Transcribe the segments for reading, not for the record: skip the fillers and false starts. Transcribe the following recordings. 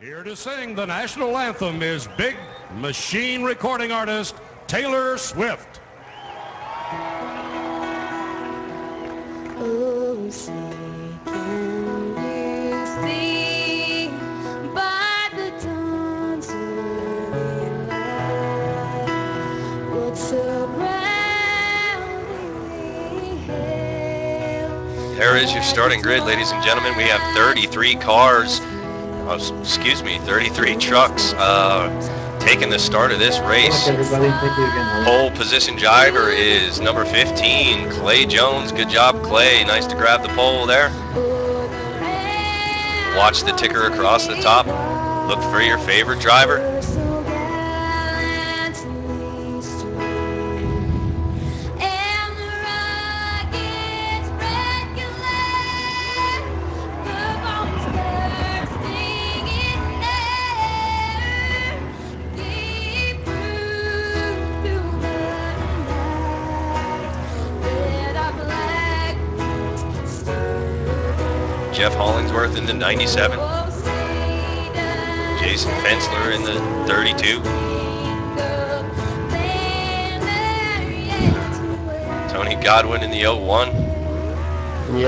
Here to sing the national anthem is big machine recording artist Taylor Swift. Oh, say, can you see by the dawn's early light what surrounding hail? There is your starting grid, ladies and gentlemen. We have 33 cars. 33 trucks taking the start of this race. Pole position driver is number 15, Clay Jones. Good job, Clay. Nice to grab the pole there. Watch the ticker across the top. Look for your favorite driver. Jeff Hollingsworth in the 97. Jason Fensler in the 32. Tony Godwin in the 01.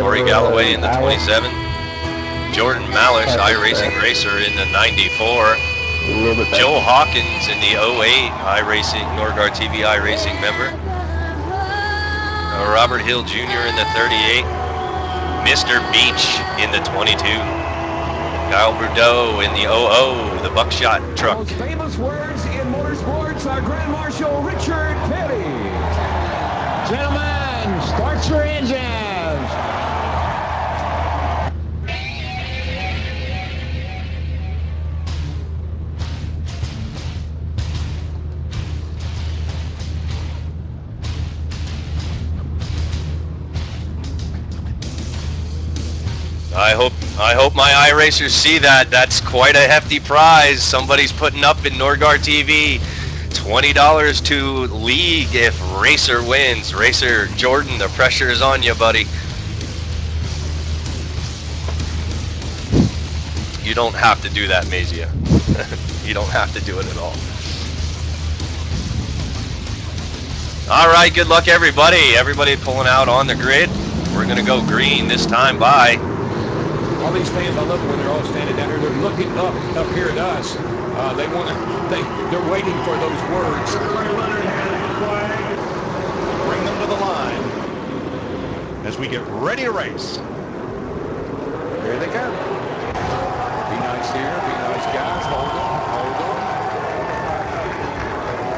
Corey Galloway in the 27. Jordan Malish, iRacing Racer in the 94. Joe Hawkins in the 08, iRacing, Norgard TV iRacing member. Robert Hill Jr. in the 38. Mr. Beach in the 22. Kyle Bordeaux in the 00, the buckshot truck. Most famous words in motorsports are Grand Marshal Richard Petty. Gentlemen, start your engines. I hope my iRacers see that. That's quite a hefty prize somebody's putting up in Norgard TV. $20 to league if Racer wins. Racer Jordan, the pressure is on you, buddy. You don't have to do that, Mazia. You don't have to do it at all. All right, good luck, everybody. Everybody pulling out on the grid. We're going to go green this time by. All these fans, I love it when they're all standing down here. They're looking up here at us. They want to. They're waiting for those words. Bring them to the line as we get ready to race. Here they come. Be nice here. Be nice, guys. Hold on. Hold on.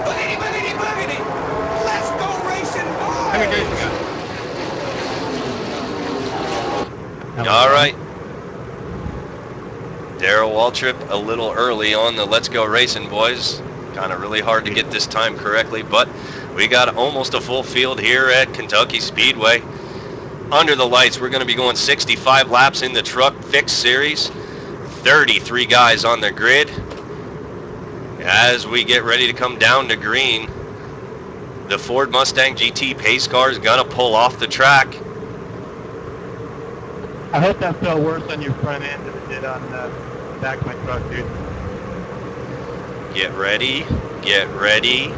Boogity, boogity, boogity. Let's go racing, boys. All right. Darrell Waltrip a little early on the Let's Go Racing, boys. Kind of really hard to get this time correctly, but we got almost a full field here at Kentucky Speedway. Under the lights, we're going to be going 65 laps in the Truck Fix Series. 33 guys on the grid. As we get ready to come down to green, the Ford Mustang GT pace car is going to pull off the track. I hope that felt worse on your front end than it did on the back of my truck, dude. Get ready. Get ready.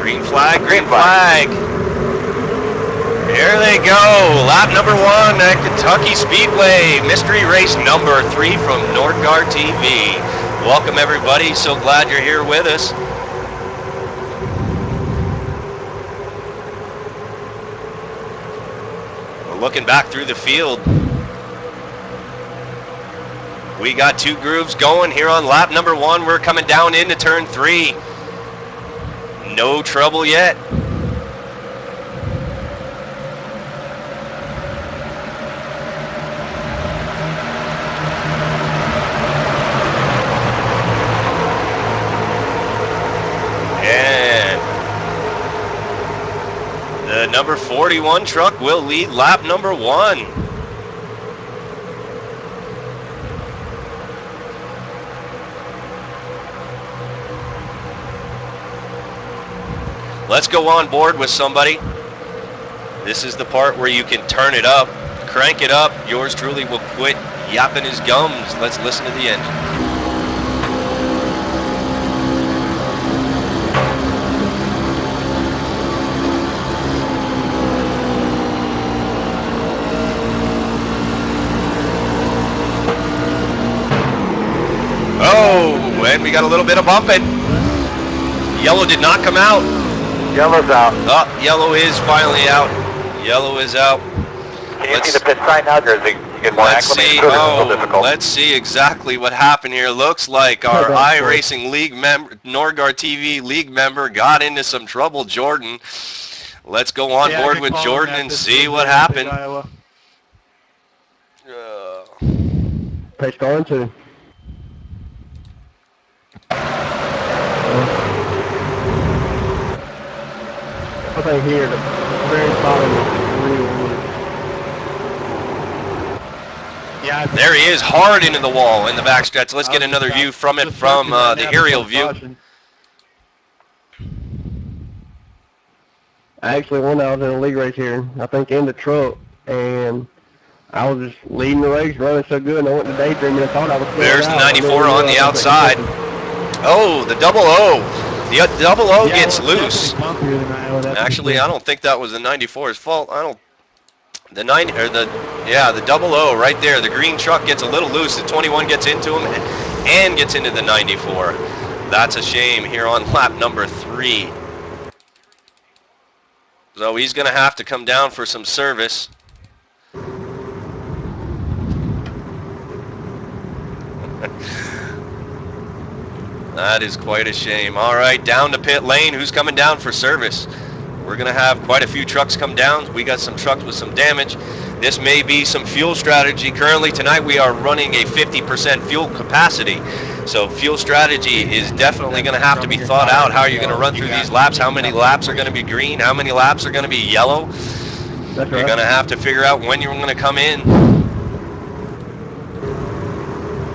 Green flag, green flag. Here they go. Lap number 1 at Kentucky Speedway. Mystery race number 3 from Norgard TV. Welcome, everybody. So glad you're here with us. We're looking back through the field. We got 2 grooves going here on lap number 1. We're coming down into turn 3. No trouble yet. The number 41 truck will lead lap number 1. Let's go on board with somebody. This is the part where you can turn it up, crank it up. Yours truly will quit yapping his gums. Let's listen to the engine. Oh, and we got a little bit of bumping. Yellow did not come out. Yellow's out. Oh, yellow is finally out. Yellow is out. Can you see the pit sign now, or is it you get more Let's acclimated see. to it, or is it still difficult? Let's see exactly what happened here. Looks like our iRacing League member, Norgar TV League member, got into some trouble. Jordan. Let's go on board with Jordan and see what happened. Pace car into. I think here the very bottom is real loose. Yeah. There he is, hard into the wall in the backstretch. Let's get another view from it from the aerial view. Actually, when I was in a league race here, I think in the truck, and I was just leading the race, running so good, and I went to daydreaming and thought I was. There's the 94 on the outside. Oh, the double O. The double O gets loose. Actually, I don't think that was the 94's fault. The double O right there. The green truck gets a little loose. The 21 gets into him and gets into the 94. That's a shame here on lap number 3. So he's going to have to come down for some service. That is quite a shame. All right, down to pit lane. Who's coming down for service? We're going to have quite a few trucks come down. We got some trucks with some damage. This may be some fuel strategy. Currently tonight we are running a 50% fuel capacity. So fuel strategy is definitely going to have to be thought out. How are you going to run through these laps? How many laps are going to be green? How many laps are going to be yellow? You're going to have to figure out when you're going to come in.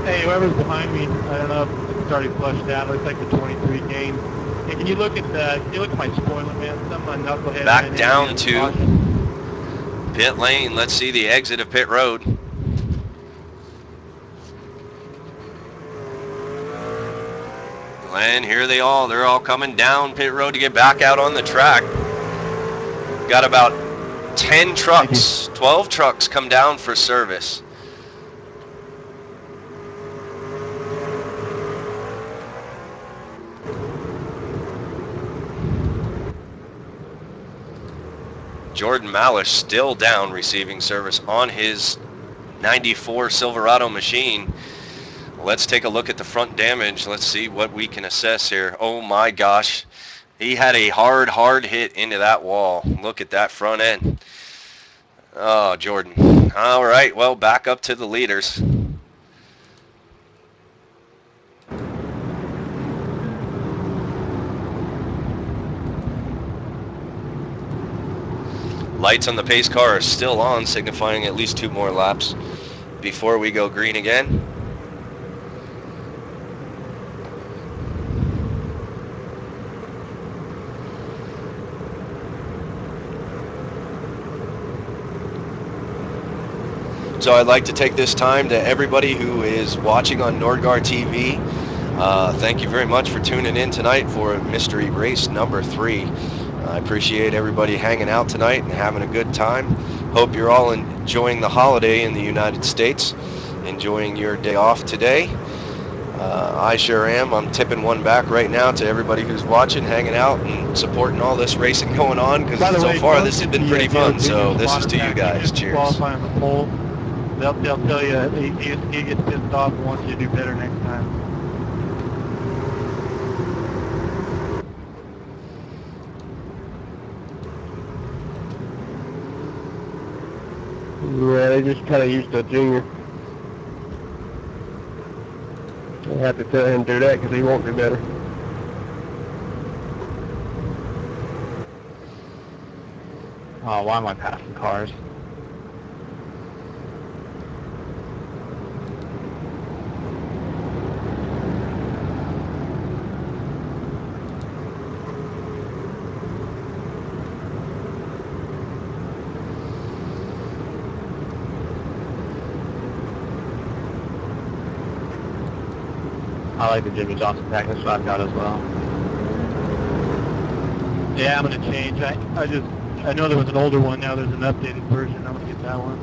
Hey, whoever's behind me, I don't know if it's already flushed out. It looks like the 23 game. Hey, can you look at my spoiler, man? Some knucklehead. Back down to pit lane. Let's see the exit of pit road. And here they all. They're all coming down pit road to get back out on the track. Got about 10 trucks, 12 trucks come down for service. Jordan Malish still down receiving service on his 94 Silverado machine. Let's take a look at the front damage. Let's see what we can assess here. Oh my gosh. He had a hard hit into that wall. Look at that front end. Oh, Jordan. All right, well, back up to the leaders. Lights on the pace car are still on, signifying at least 2 more laps before we go green again. So I'd like to take this time to everybody who is watching on Nordgar TV. Thank you very much for tuning in tonight for mystery race number 3. I appreciate everybody hanging out tonight and having a good time. Hope you're all enjoying the holiday in the United States, enjoying your day off today. I sure am. I'm tipping one back right now to everybody who's watching, hanging out, and supporting all this racing going on, because so far this has been pretty fun. So this is to you guys. Cheers. Qualify on the pole. They'll tell you he gets pissed off and wants you to do better next time. Yeah, they just kind of used to a junior. They have to tell him to do that because he won't do better. Oh, why am I passing cars? I like the Jimmy Johnson pack. That's what I've got as well. Yeah, I'm gonna change. I know there was an older one. Now there's an updated version. I'm gonna get that one.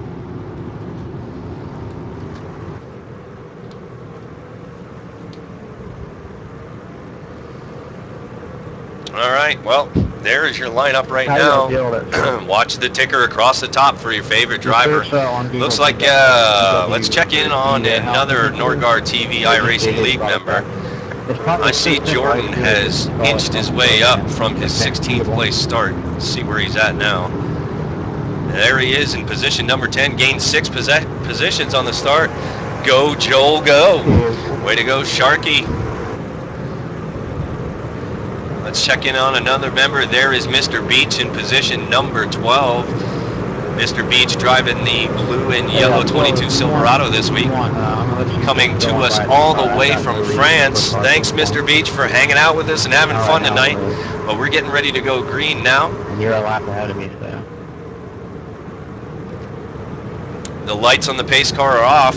All right, well, there is your lineup right now. Watch the ticker across the top for your favorite driver. Looks like, let's check in on another Norgard TV iRacing League member. I see Jordan has inched his way up from his 16th place start. Let's see where he's at now. There he is in position number 10, gained 6 positions on the start. Go, Joel, go. Way to go, Sharky. Let's check in on another member. There is Mr. Beach in position number 12. Mr. Beach driving the blue and yellow 22 Silverado this week. Coming to us all the way from France. Thanks, Mr. Beach, for hanging out with us and having fun tonight. But we're getting ready to go green now. And you're a lap ahead of me, so. The lights on the pace car are off.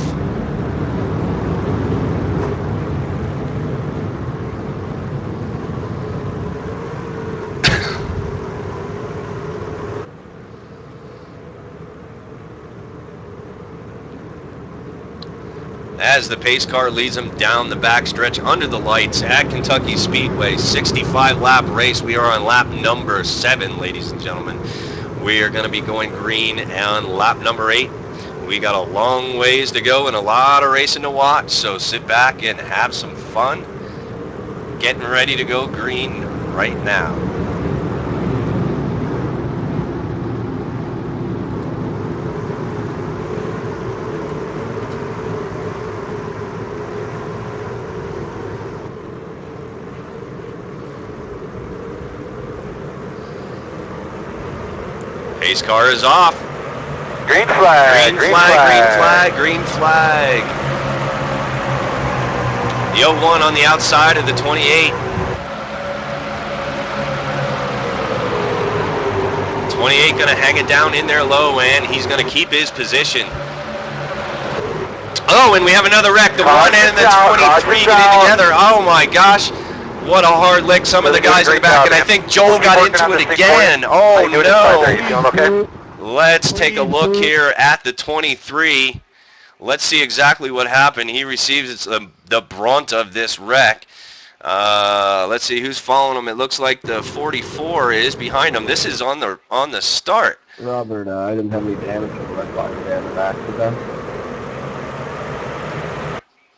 As the pace car leads them down the backstretch under the lights at Kentucky Speedway. 65-lap race. We are on lap number 7, ladies and gentlemen. We are going to be going green on lap number 8. We got a long ways to go and a lot of racing to watch, so sit back and have some fun. Getting ready to go green right now. Pace car is off. Green flag, green flag, green flag. The 01 on the outside of the 28. 28 gonna hang it down in there low, and he's gonna keep his position. Oh, and we have another wreck. The 1 and the 23 getting together. Oh my gosh. What a hard lick, some of the guys in the back, and I think Joel got into it again. Oh no. Let's take a look here at the 23. Let's see exactly what happened. He receives the brunt of this wreck. Let's see who's following him. It looks like the 44 is behind him. This is on the start. Robert, I didn't have any damage from the red box down the back of them.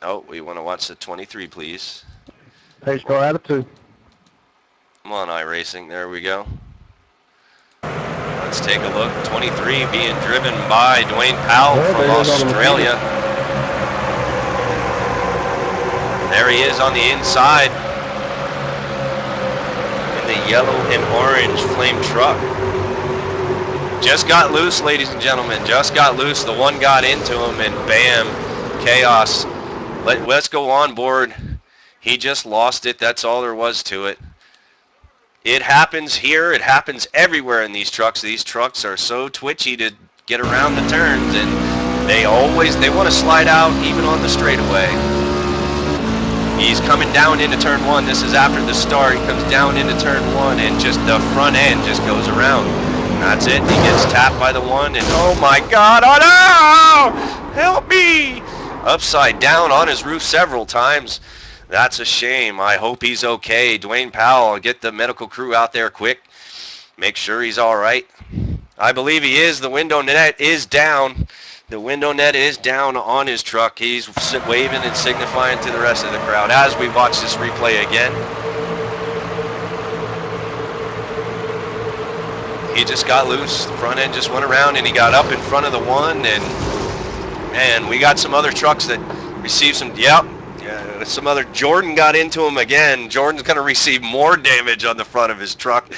Oh, we want to watch the 23, please. Pace car attitude. Come on, iRacing. There we go. Let's take a look. 23 being driven by Dwayne Powell from Australia. There he is on the inside in the yellow and orange flame truck. Just got loose, ladies and gentlemen. Just got loose. The one got into him, and bam, chaos. Let's go on board. He just lost it. That's all there was to it. It happens here. It happens everywhere in these trucks. These trucks are so twitchy to get around the turns, and they want to slide out even on the straightaway. He's coming down into turn 1. This is after the start. He comes down into turn 1, and just the front end just goes around. And that's it. He gets tapped by the 1, and oh my God! Oh no! Help me! Upside down on his roof several times. That's a shame. I hope he's okay. Dwayne Powell, get the medical crew out there quick. Make sure he's all right. I believe he is. The window net is down. The window net is down on his truck. He's waving and signifying to the rest of the crowd as we watch this replay again. He just got loose. The front end just went around, and he got up in front of the 1, and we got some other trucks that received some, some other, Jordan got into him again. Jordan's going to receive more damage on the front of his truck.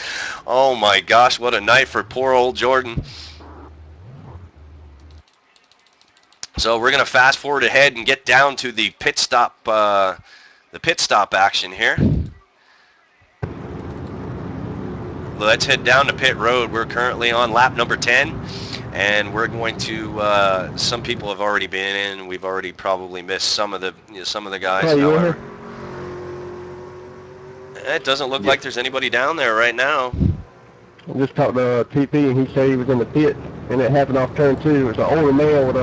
Oh my gosh, what a night for poor old Jordan. So we're going to fast forward ahead and get down to the pit stop action here. Let's head down to pit road. We're currently on lap number 10. And we're going to. Some people have already been in. We've already probably missed some of the guys. However, It doesn't look like there's anybody down there right now. I just talked to TP, and he said he was in the pit, and it happened off turn 2. It was an older man with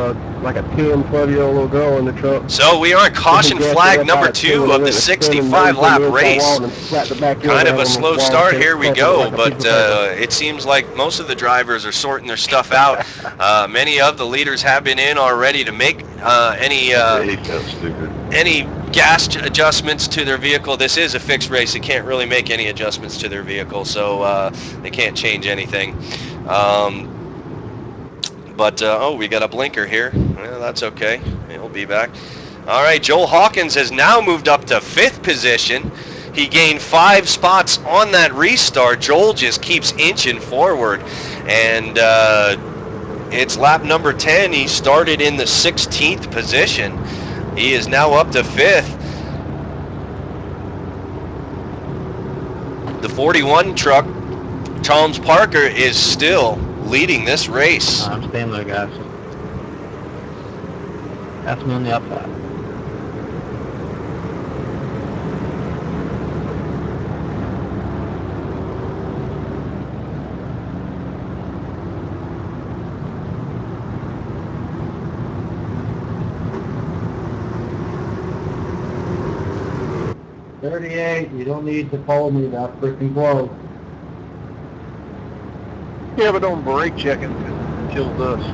like a 10, 12-year-old little girl in the truck. So we are on caution flag number 2 of the 65-lap race. Kind of a slow start. Here we go, but it seems like most of the drivers are sorting their stuff out. Many of the leaders have been in already to make any gas adjustments to their vehicle. This is a fixed race. They can't really make any adjustments to their vehicle, so they can't change anything. Oh, we got a blinker here. Well, that's okay. He'll be back. All right, Joel Hawkins has now moved up to 5th position. He gained 5 spots on that restart. Joel just keeps inching forward, and it's lap number 10. He started in the 16th position. He is now up to 5th. The 41 truck, Charles Parker, is still leading this race. I'm staying there, guys. That's me on the outside. You don't need to follow me that freaking close. Yeah, but don't brake checking. Kills us.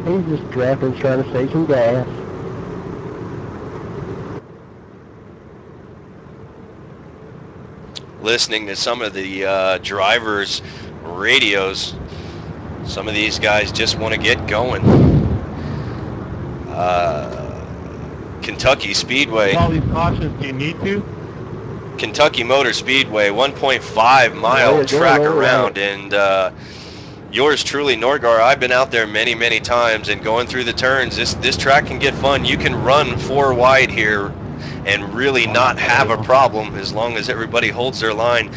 He's just drafting, trying to save some gas. Listening to some of the drivers' radios, some of these guys just want to get going. Kentucky Speedway. All these cautions, do you need to? Kentucky Motor Speedway, 1.5 mile track around, and yours truly, Norgar. I've been out there many, many times, and going through the turns, this track can get fun. You can run 4 wide here and really not have a problem as long as everybody holds their line.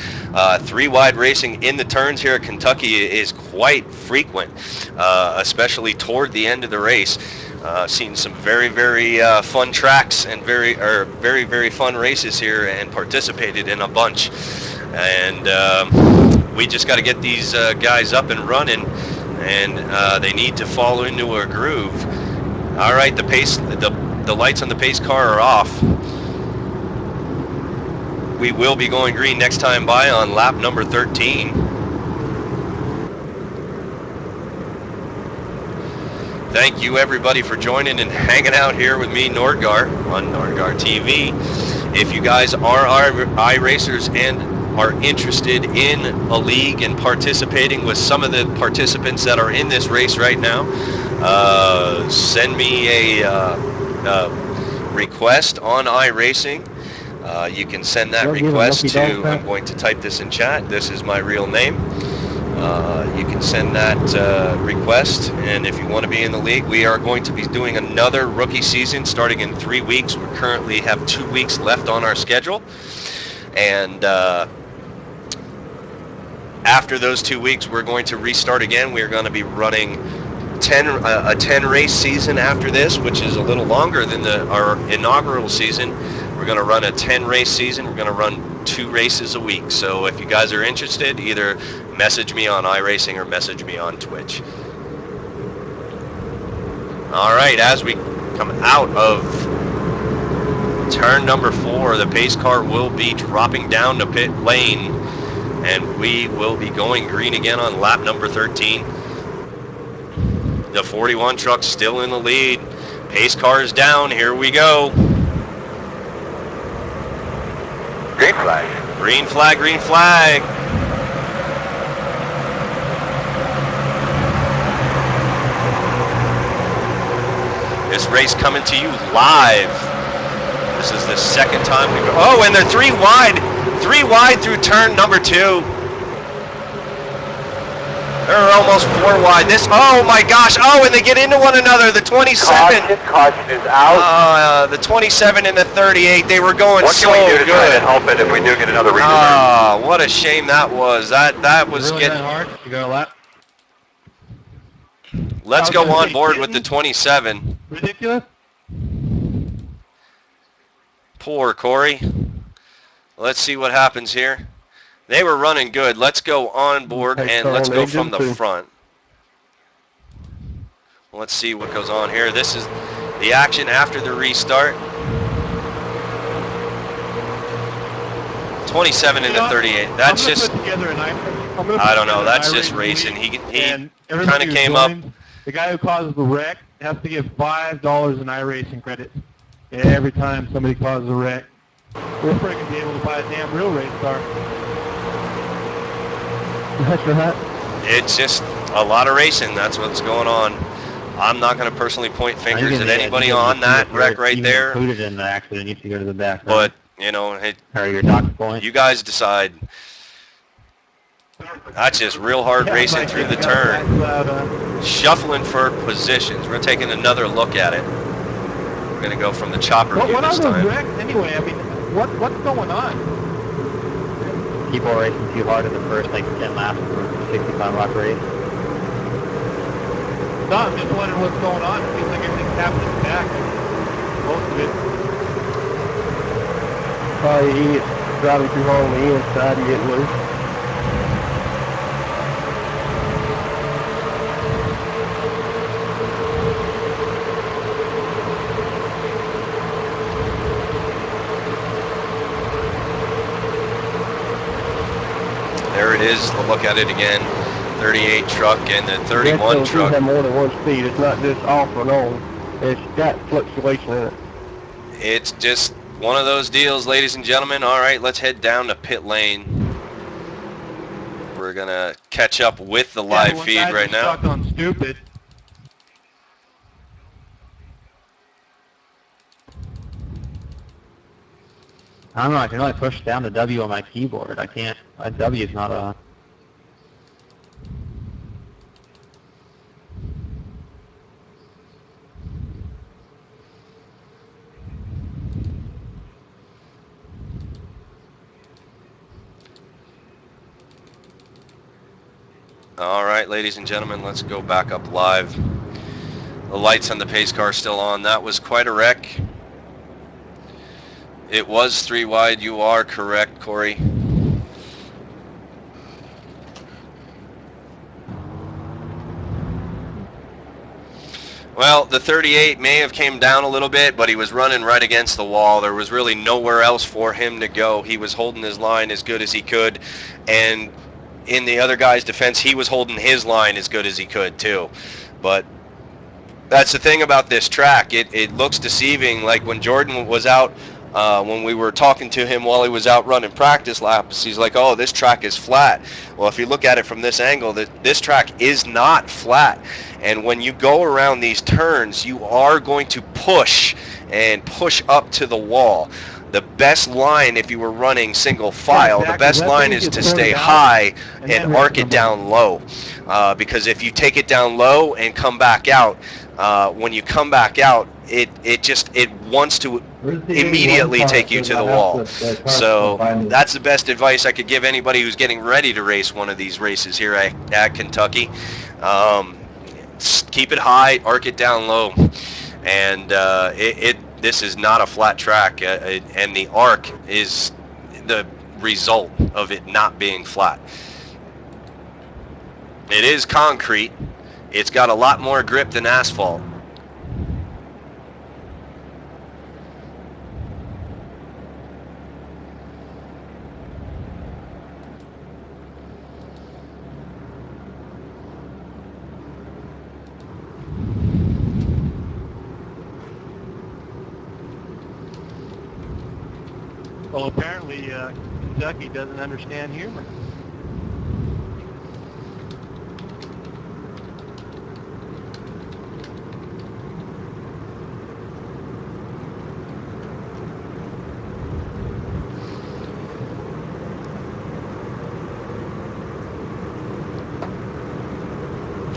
3 wide racing in the turns here at Kentucky is quite frequent, especially toward the end of the race. Seen some very, very fun tracks and very, very fun races here, and participated in a bunch. And we just got to get these guys up and running, and they need to fall into a groove. All right, the lights on the pace car are off. We will be going green next time by on lap number 13. Thank you everybody for joining and hanging out here with me, Norgar, on Norgar TV. If you guys are iRacers and are interested in a league and participating with some of the participants that are in this race right now, send me a request on iRacing. You can send that request to, I'm going to type this in chat, this is my real name. You can send that request, and if you want to be in the league, we are going to be doing another rookie season starting in 3 weeks. We currently have 2 weeks left on our schedule, and after those 2 weeks, we're going to restart again. We're going to be running a 10 race season after this, which is a little longer than our inaugural season. We're going to run a 10 race season. We're going to run 2 races a week. So if you guys are interested, either message me on iRacing or message me on Twitch. All right, as we come out of turn number 4, the pace car will be dropping down to pit lane, and we will be going green again on lap number 13. The 41 truck's still in the lead. Pace car is down. Here we go. Green flag. Green flag, green flag. This race coming to you live. This is the second time we've... Oh, and they're 3 wide through turn number 2. They're almost 4 wide. Oh my gosh. Oh, and they get into one another. The 27. Caution is out. The 27 and the 38. They were going what so can we do to good. try to help it if we do get another restart? What a shame that was. That was really getting... that hard? You got a lap? Let's go on board with the 27. Ridiculous? Poor Corey. Let's see what happens here. They were running good. Let's go on board and let's go from the front. Let's see what goes on here. This is the action after the restart. 27 into 38. That's just, I don't know, that's just racing. He kind of came up. The guy who causes the wreck has to give $5 in iRacing credits every time somebody causes a wreck. We'll freaking be able to buy a damn real race car. That's right. It's just a lot of racing. That's what's going on. I'm not going to personally point fingers at anybody on that wreck right there. Included in the accident, you have to go to the back. But, you know, you guys decide. That's just real hard racing through the turn. Shuffling for positions. We're taking another look at it. We're going to go from the chopper view what this are those time. wrecks anyway? I mean, what's going on? People are racing too hard in the first, 10 laps for a 65 lap race. No, I'm just wondering what's going on. It seems like everything's happening back. Most of it. Probably idiots driving too hard on the inside and getting loose. There it is. We'll look at it again. 38 truck and the 31 truck. Have more than one speed. It's not just off and on. It's got fluctuation in it. It's just one of those deals, ladies and gentlemen. All right, let's head down to pit lane. We're gonna catch up with the live feed right now. Stuck on stupid. I don't know, I can only push down the W on my keyboard. I can't, W is not a... All right, ladies and gentlemen, let's go back up live. The lights on the pace car still on. That was quite a wreck. It was 3 wide. You are correct, Corey. Well, the 38 may have came down a little bit, but he was running right against the wall. There was really nowhere else for him to go. He was holding his line as good as he could, and in the other guy's defense, he was holding his line as good as he could too. But that's the thing about this track. It looks deceiving. Like when Jordan was out, when we were talking to him while he was out running practice laps, he's like, oh, this track is flat. Well, if you look at it from this angle, this track is not flat. And when you go around these turns, you are going to push and push up to the wall. The best line, if you were running single file, the best line is to stay high and arc it down low. Because if you take it down low and come back out, when you come back out, it wants to immediately take you to the wall. So that's the best advice I could give anybody who's getting ready to race one of these races here at Kentucky. Keep it high, arc it down low, and this is not a flat track, and the arc is the result of it not being flat. It is concrete. It's got a lot more grip than asphalt. Well, apparently Kentucky doesn't understand humor.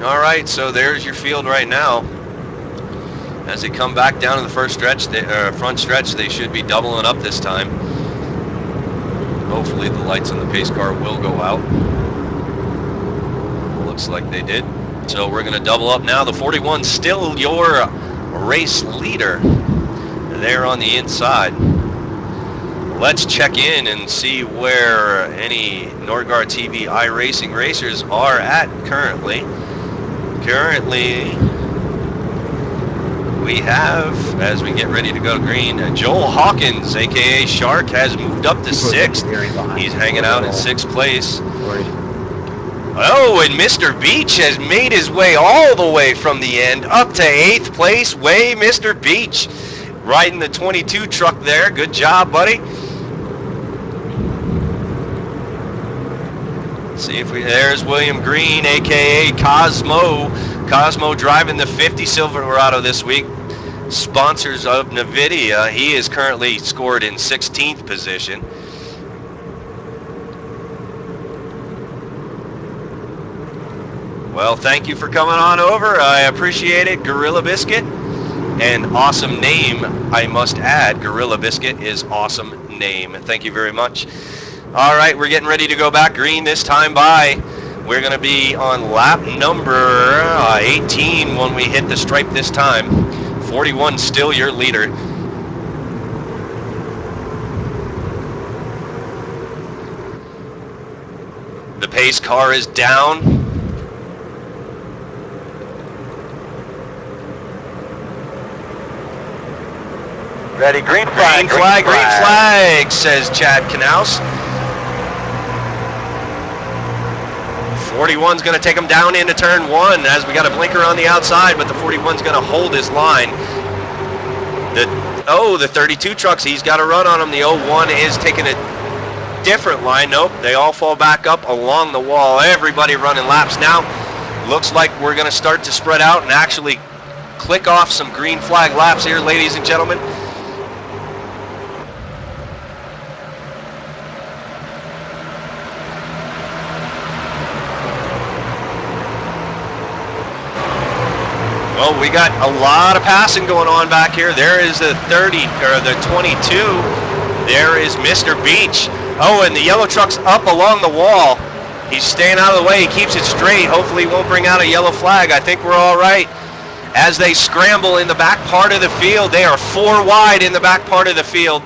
All right, so there's your field right now. As they come back down to the front stretch, they should be doubling up this time. Hopefully the lights on the pace car will go out. Looks like they did. So we're going to double up now. The 41 still your race leader there on the inside. let's check in and see where any Norgard TV iRacing racers are at currently. Currently, we have, as we get ready to go green, Joel Hawkins, aka Shark, has moved up to 6th. He's hanging out in 6th place. Oh, and Mr. Beach has made his way all the way from the end up to 8th place. Way, Mr. Beach, riding the 22 truck there. Good job, buddy. See if there's William Green, aka Cosmo. Cosmo driving the 50 Silverado this week. Sponsors of NVIDIA. He is currently scored in 16th position. Well, thank you for coming on over. I appreciate it, Gorilla Biscuit. An awesome name, I must add. Gorilla Biscuit is awesome name. Thank you very much. All right, we're getting ready to go back green this time by. We're going to be on lap number 18 when we hit the stripe this time. 41 still your leader. The pace car is down. Ready, green flag. Green flag, says Chad Knaus. 41's going to take him down into turn 1 as we got a blinker on the outside, but the 41's going to hold his line. The 32 trucks, he's got a run on him. The 01 is taking a different line. Nope, they all fall back up along the wall. Everybody running laps now. Looks like we're going to start to spread out and actually click off some green flag laps here, ladies and gentlemen. Well, we got a lot of passing going on back here. There is the 30, or the 22. There is Mr. Beach. Oh, and the yellow truck's up along the wall. He's staying out of the way. He keeps it straight. Hopefully he won't bring out a yellow flag. I think we're all right. As they scramble in the back part of the field, they are 4 wide in the back part of the field.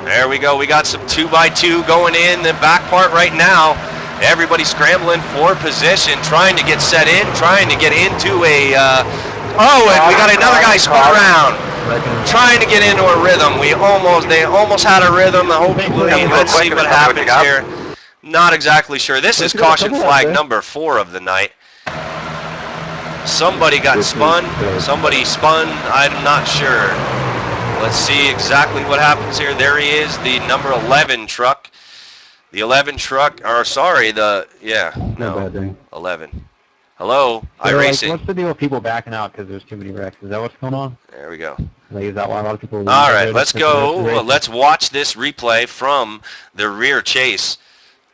There we go. We got some 2x2 going in the back part right now. Everybody scrambling for position, trying to get set in, trying to get into a... oh, and we got another guy spun around, trying to get into a rhythm. They almost had a rhythm. Hopefully, let's see what happens here. Not exactly sure. This is caution flag number 4 of the night. Somebody got spun. Somebody spun. I'm not sure. Let's see exactly what happens here. There he is, the number 11 truck. The 11 truck, or sorry, the, yeah, no, 11. Hello, iRacing. What's the deal with people backing out because there's too many wrecks? Is that what's going on? There we go. Is that why a lot of people... All right, let's go. Let's watch this replay from the rear chase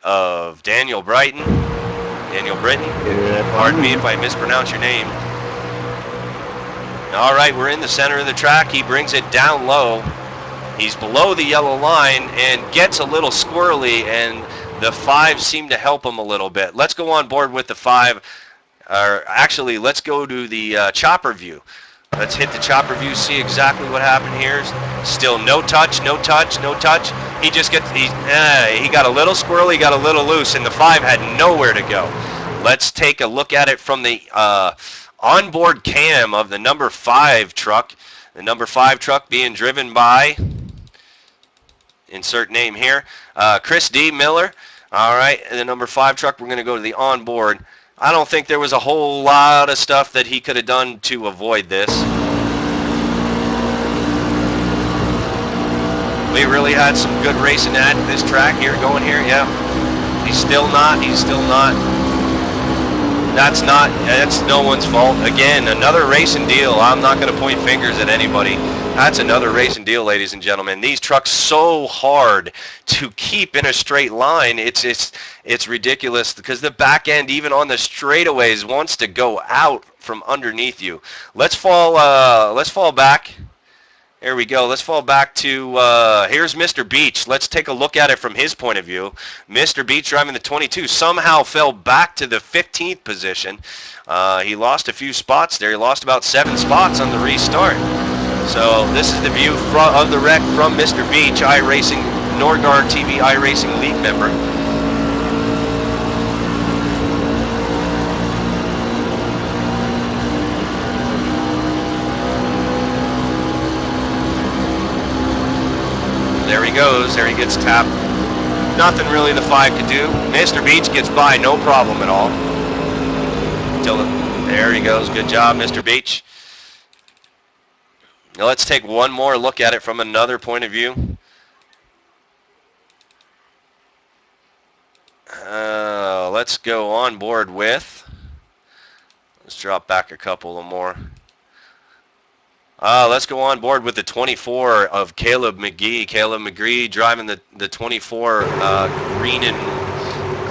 of Daniel Britton. Pardon me if I mispronounce your name. All right, we're in the center of the track. He brings it down low. He's below the yellow line and gets a little squirrely, and the 5 seem to help him a little bit. Let's go on board with the 5. Actually, let's go to the chopper view. Let's hit the chopper view, see exactly what happened here. Still no touch, no touch, no touch. He just gets, he got a little squirrely, got a little loose, and the 5 had nowhere to go. Let's take a look at it from the onboard cam of the number 5 truck. The number 5 truck being driven by, insert name here, Chris D. Miller. All right, and the number 5 truck, we're going to go to the onboard. I don't think there was a whole lot of stuff that he could have done to avoid this. We really had some good racing at this track here, going here, yeah. He's still not. That's no one's fault. Again, another racing deal. I'm not going to point fingers at anybody. That's another racing deal, ladies and gentlemen. These trucks so hard to keep in a straight line. It's ridiculous because the back end, even on the straightaways, wants to go out from underneath you. Let's fall back Here we go. Let's fall back to, here's Mr. Beach. Let's take a look at it from his point of view. Mr. Beach driving the 22 somehow fell back to the 15th position. He lost a few spots there. He lost about 7 spots on the restart. So this is the view of the wreck from Mr. Beach, iRacing, Norgard TV iRacing League member. There he goes. There he gets tapped. Nothing really the 5 could do. Mr. Beach gets by, no problem at all. There he goes. Good job, Mr. Beach. Now let's take one more look at it from another point of view. Let's go on board with. Let's drop back a couple of more. Let's go on board with the 24 of Caleb McGee. Caleb McGee driving the 24 green and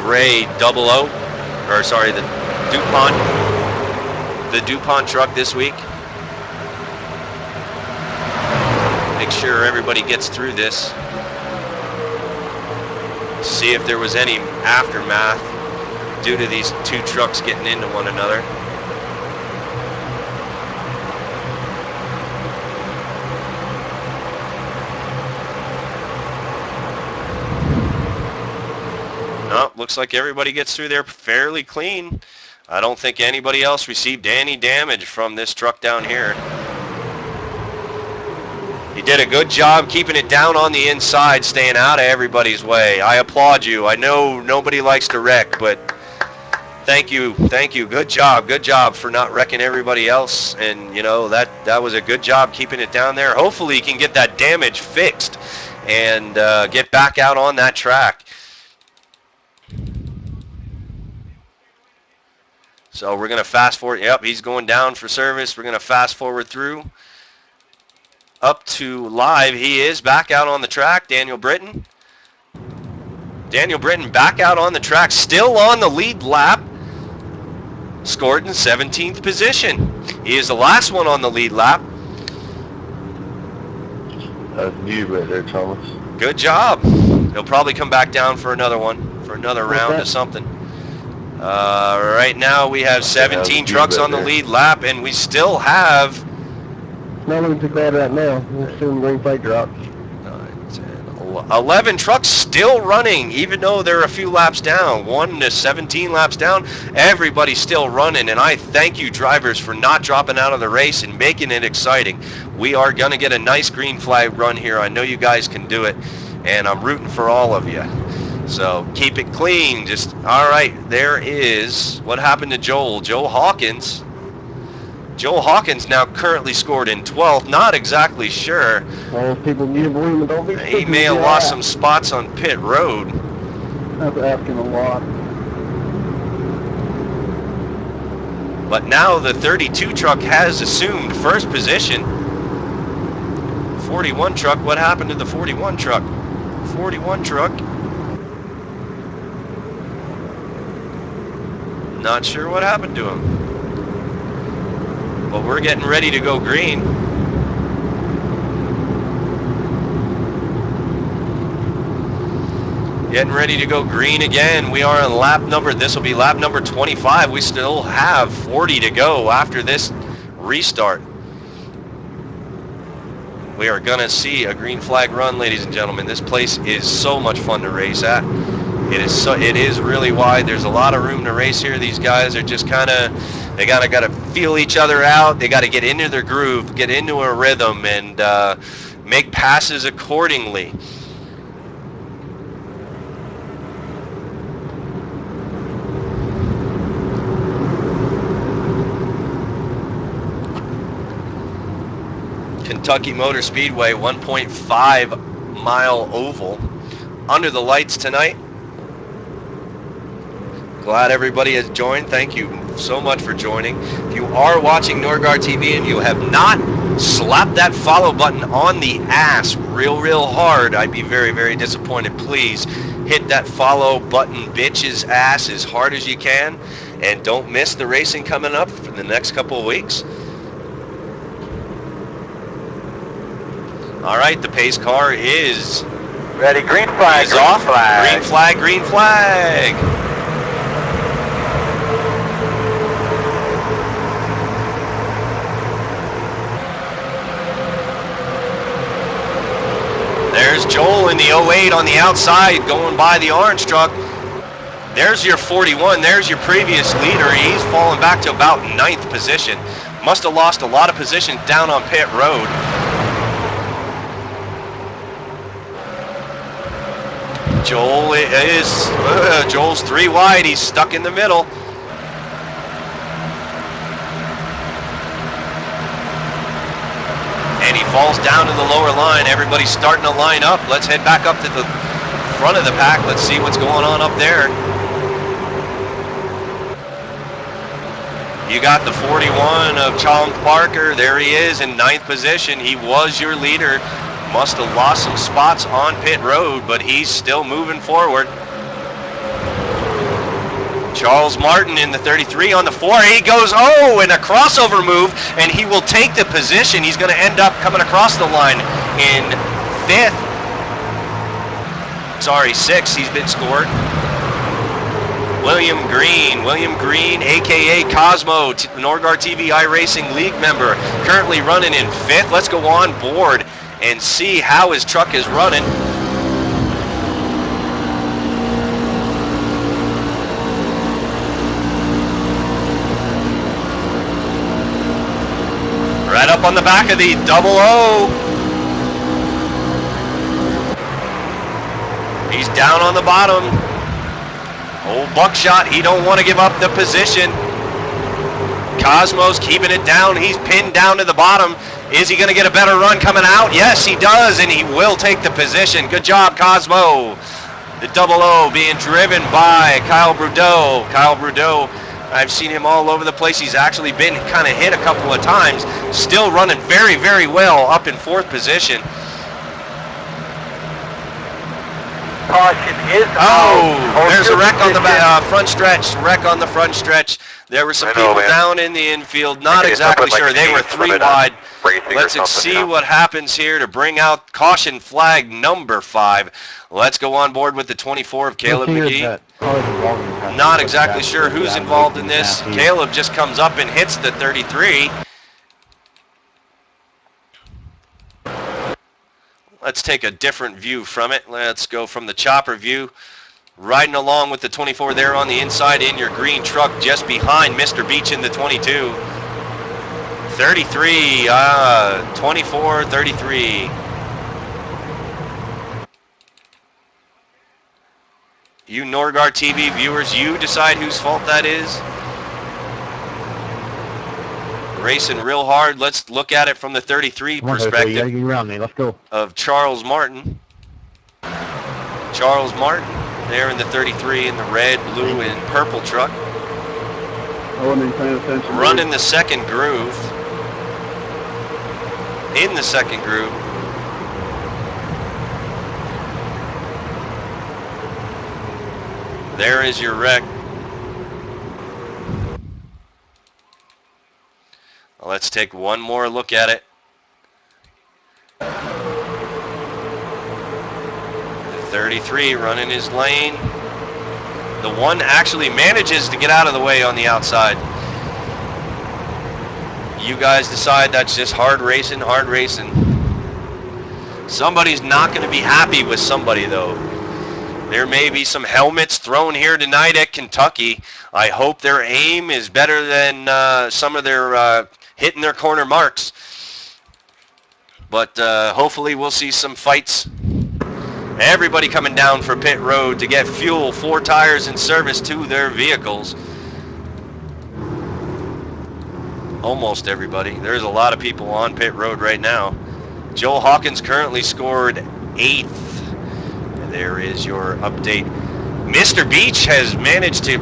gray 00, or sorry, the DuPont truck this week. Make sure everybody gets through this. See if there was any aftermath due to these 2 trucks getting into one another. No, looks like everybody gets through there fairly clean. I don't think anybody else received any damage from this truck down here. He did a good job keeping it down on the inside, staying out of everybody's way. I applaud you. I know nobody likes to wreck, but thank you. Good job for not wrecking everybody else. And you know, that was a good job keeping it down there. Hopefully you can get that damage fixed and get back out on that track. So we're going to fast forward. Yep, he's going down for service. We're going to fast forward through up to live. He is back out on the track, Daniel Britton. Daniel Britton back out on the track, still on the lead lap. Scored in 17th position. He is the last one on the lead lap. That's you right there, Thomas. Good job. He'll probably come back down for another one, for another round of something. Right now we have 17 trucks on the lead lap, and we still have... Not looking too bad right now. We'll soon green flag drop. 11 trucks still running, even though they're a few laps down. 1 to 17 laps down. Everybody's still running, and I thank you drivers for not dropping out of the race and making it exciting. We are going to get a nice green flag run here. I know you guys can do it, and I'm rooting for all of you. So keep it clean. All right, there is, what happened to Joel? Joel Hawkins now currently scored in 12th. Not exactly sure. Well, people need to believe it. Don't be he may have lost some spots on pit road. That's asking a lot. But now the 32 truck has assumed first position. 41 truck, what happened to the 41 truck? 41 truck. Not sure what happened to him. But we're getting ready to go green. Getting ready to go green again. We are on lap number, this will be lap number 25. We still have 40 to go after this restart. We are gonna see a green flag run, ladies and gentlemen. This place is so much fun to race at. It is really wide. There's a lot of room to race here. These guys are just they gotta feel each other out. They gotta get into their groove, get into a rhythm, and make passes accordingly. Kentucky Motor Speedway, 1.5 mile oval. Under the lights tonight. Glad everybody has joined. Thank you so much for joining. If you are watching Norgard TV and you have not slapped that follow button on the ass real hard, I'd be very disappointed. Please hit that follow button bitch's ass as hard as you can, and don't miss the racing coming up for the next couple of weeks. All right, the pace car is Ready, green flag, is green off. flag. Green flag, green flag. There's Joel in the 08 on the outside going by the orange truck. There's your 41. There's your previous leader. He's fallen back to about 9th position. Must have lost a lot of position down on pit road. Joel is, Joel's 3 wide. He's stuck in the middle. And he falls down to the lower line. Everybody's starting to line up. Let's head back up to the front of the pack. Let's see what's going on up there. You got the 41 of Chong Parker. There he is in 9th position. He was your leader. Must have lost some spots on pit road, but he's still moving forward. Charles Martin in the 33 on the 4. He goes, oh, in a crossover move, and he will take the position. He's going to end up coming across the line in 5th. Sorry, 6th. He's been scored. William Green, a.k.a. Cosmo, Norgard TV iRacing League member, currently running in 5th. Let's go on board and see how his truck is running. Right up on the back of the 00. He's down on the bottom. Old Buckshot, he don't want to give up the position. Cosmo's keeping it down. He's pinned down to the bottom. Is he going to get a better run coming out? Yes, he does, and he will take the position. Good job, Cosmo. The 00 being driven by Kyle Brudeau. Kyle Brudeau, I've seen him all over the place. He's actually been kind of hit a couple of times. Still running very, very well up in 4th position. Caution is there's a wreck on the front stretch. Wreck on the front stretch. There were some people down in the infield. Not exactly sure. They were 3 wide. Let's see what happens here to bring out caution flag number 5. Let's go on board with the 24 of Caleb McGee. Not exactly sure who's involved in this. Caleb just comes up and hits the 33. Let's take a different view from it. Let's go from the chopper view. Riding along with the 24 there on the inside in your green truck just behind Mr. Beach in the 22. 33, 24, 33. You Norgard TV viewers, you decide whose fault that is. Racing real hard. Let's look at it from the 33 perspective. You gotta get around me. Let's go. Of Charles Martin. Charles Martin there in the 33 in the red, blue, and purple truck. I wasn't even paying attention. Running the second groove. In the second groove. There is your wreck. Let's take one more look at it. The 33 running his lane. The 1 actually manages to get out of the way on the outside. You guys decide that's just hard racing, hard racing. Somebody's not going to be happy with somebody, though. There may be some helmets thrown here tonight at Kentucky. I hope their aim is better than some of their hitting their corner marks. But hopefully we'll see some fights. Everybody coming down for pit road to get fuel, 4 tires, and service to their vehicles. Almost everybody. There's a lot of people on pit road right now. Joel Hawkins currently scored 8th. There is your update. Mr. Beach has managed to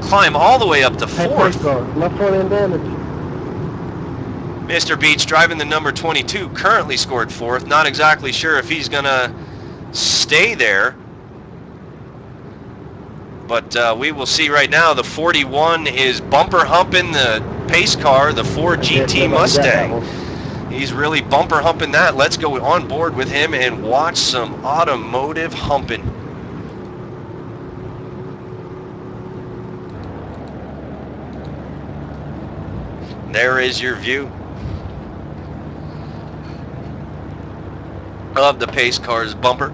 climb all the way up to 4th. Left front end damage. Mr. Beach driving the number 22 currently scored 4th. Not exactly sure if he's gonna stay there, but we will see right now. The 41 is bumper humping the pace car, the Ford GT Mustang. He's really bumper humping that. Let's go on board with him and watch some automotive humping. There is your view of the pace car's bumper.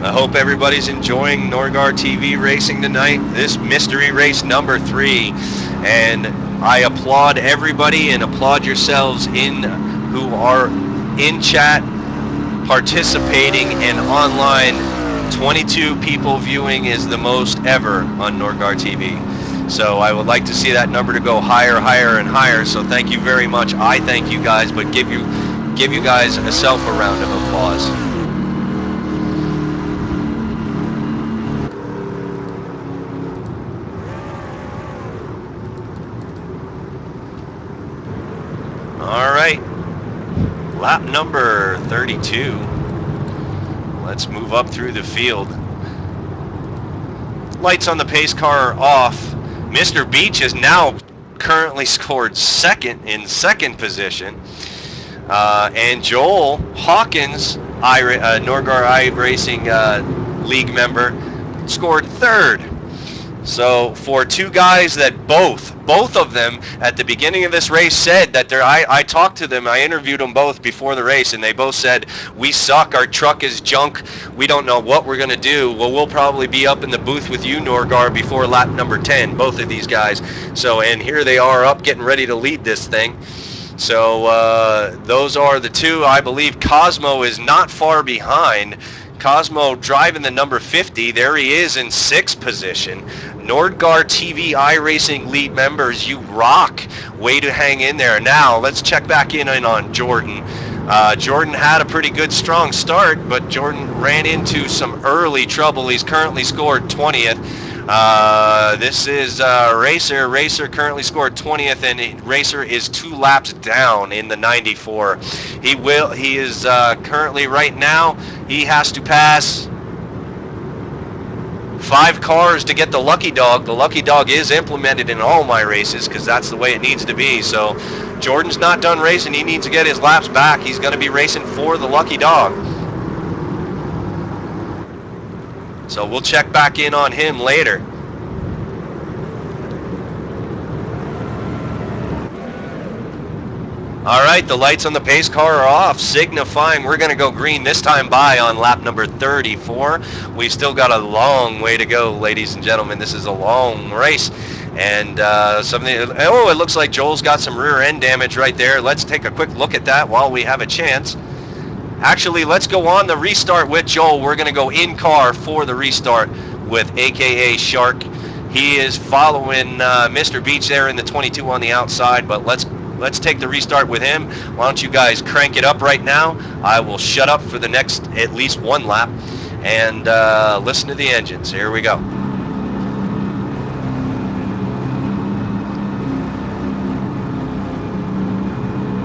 I hope everybody's enjoying Norgar TV racing tonight. This mystery race number 3. And I applaud everybody and applaud yourselves who are in chat, participating, and online. 22 people viewing is the most ever on Norgar TV. So I would like to see that number to go higher, higher, and higher. So thank you very much. I thank you guys, but give you guys yourself a round of applause. All right, lap number 32. Let's move up through the field. Lights on the pace car are off. Mr. Beach has now currently scored in second position. And Joel Hawkins, Norgar iRacing League member, scored third. So for two guys that both of them at the beginning of this race said that I talked to them, I interviewed them both before the race, and they both said, we suck, our truck is junk, we don't know what we're going to do. Well, we'll probably be up in the booth with you, Norgar, before lap number 10, both of these guys. So, and here they are up getting ready to lead this thing. So those are the two. I believe Cosmo is not far behind. Cosmo driving the number 50. There he is in 6th position. Norgar TV iRacing lead members, you rock. Way to hang in there. Now, let's check back in on Jordan. Jordan had a pretty good, strong start, but Jordan ran into some early trouble. He's currently scored 20th. This is Racer. Racer currently scored 20th, and Racer is 2 laps down in the 94. He is currently right now, he has to pass 5 cars to get the Lucky Dog. The Lucky Dog is implemented in all my races because that's the way it needs to be. So Jordan's not done racing. He needs to get his laps back. He's going to be racing for the Lucky Dog. So we'll check back in on him later. All right, the lights on the pace car are off, signifying we're going to go green this time by on lap number 34. We've still got a long way to go, ladies and gentlemen. This is a long race. And it looks like Joel's got some rear end damage right there. Let's take a quick look at that while we have a chance. Actually, let's go on the restart with Joel. We're going to go in car for the restart with AKA Shark. He is following Mr. Beach there in the 22 on the outside, but let's take the restart with him. Why don't you guys crank it up right now? I will shut up for the next at least 1 lap and listen to the engines. Here we go.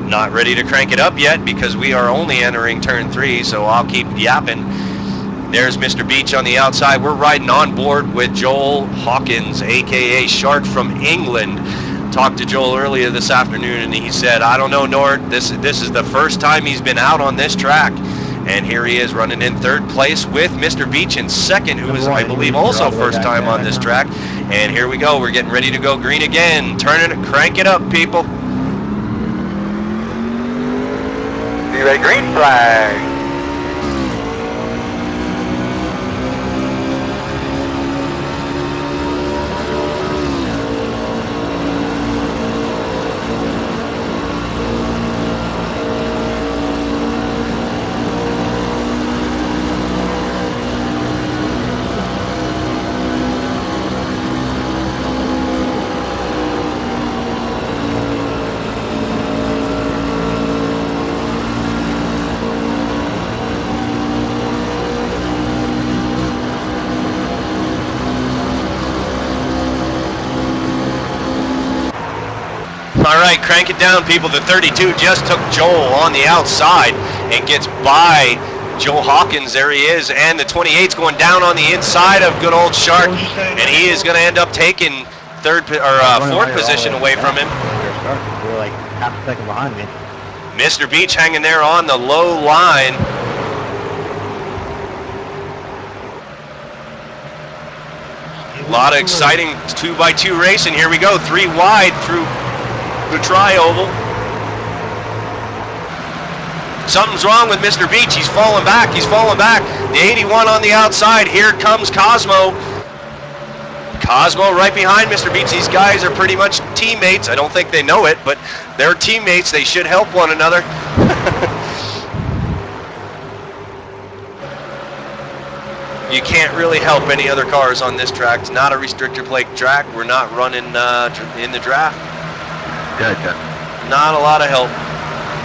Not ready to crank it up yet because we are only entering turn 3, so I'll keep yapping. There's Mr. Beach on the outside. We're riding on board with Joel Hawkins, aka Shark from England. Talked to Joel earlier this afternoon, and he said, I don't know, Nord, this is the first time he's been out on this track. And here he is running in 3rd place with Mr. Beach in 2nd, who is, I believe, also first time on this track. And here we go. We're getting ready to go green again. Crank it up, people. Speedway green flag. All right, crank it down, people. The 32 just took Joel on the outside and gets by Joel Hawkins. There he is. And the 28's going down on the inside of good old Shark. And he is going to end up taking fourth position away from him. You're like half a second behind me. Mr. Beach hanging there on the low line. A lot of exciting 2x2 racing. Here we go, 3 wide through the tri-oval. Something's wrong with Mr. Beach. He's falling back. He's falling back. The 81 on the outside. Here comes Cosmo. Cosmo right behind Mr. Beach. These guys are pretty much teammates. I don't think they know it, but they're teammates. They should help one another. You can't really help any other cars on this track. It's not a restrictor plate track. We're not running in the draft. Gotcha. Not a lot of help.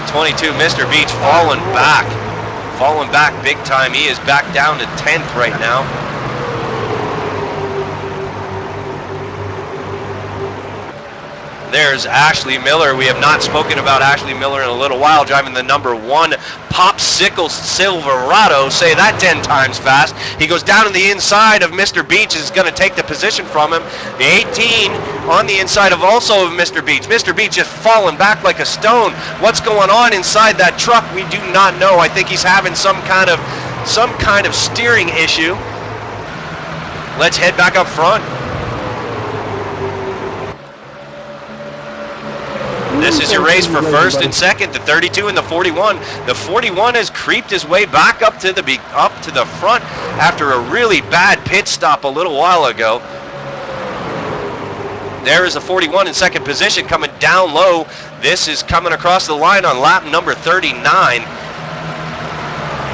22, Mr. Beach falling back big time. He is back down to 10th right now. There's Ashley Miller. We have not spoken about Ashley Miller in a little while, driving the number 1 Popsicle Silverado. Say that 10 times fast. He goes down on the inside of Mr. Beach, is going to take the position from him. The 18 on the inside of also of Mr. Beach. Mr. Beach just falling back like a stone. What's going on inside that truck? We do not know. I think he's having some kind of steering issue. Let's head back up front. This is your race for first and second, the 32 and the 41. The 41 has creeped his way back up to the front after a really bad pit stop a little while ago. There is the 41 in second position coming down low. This is coming across the line on lap number 39.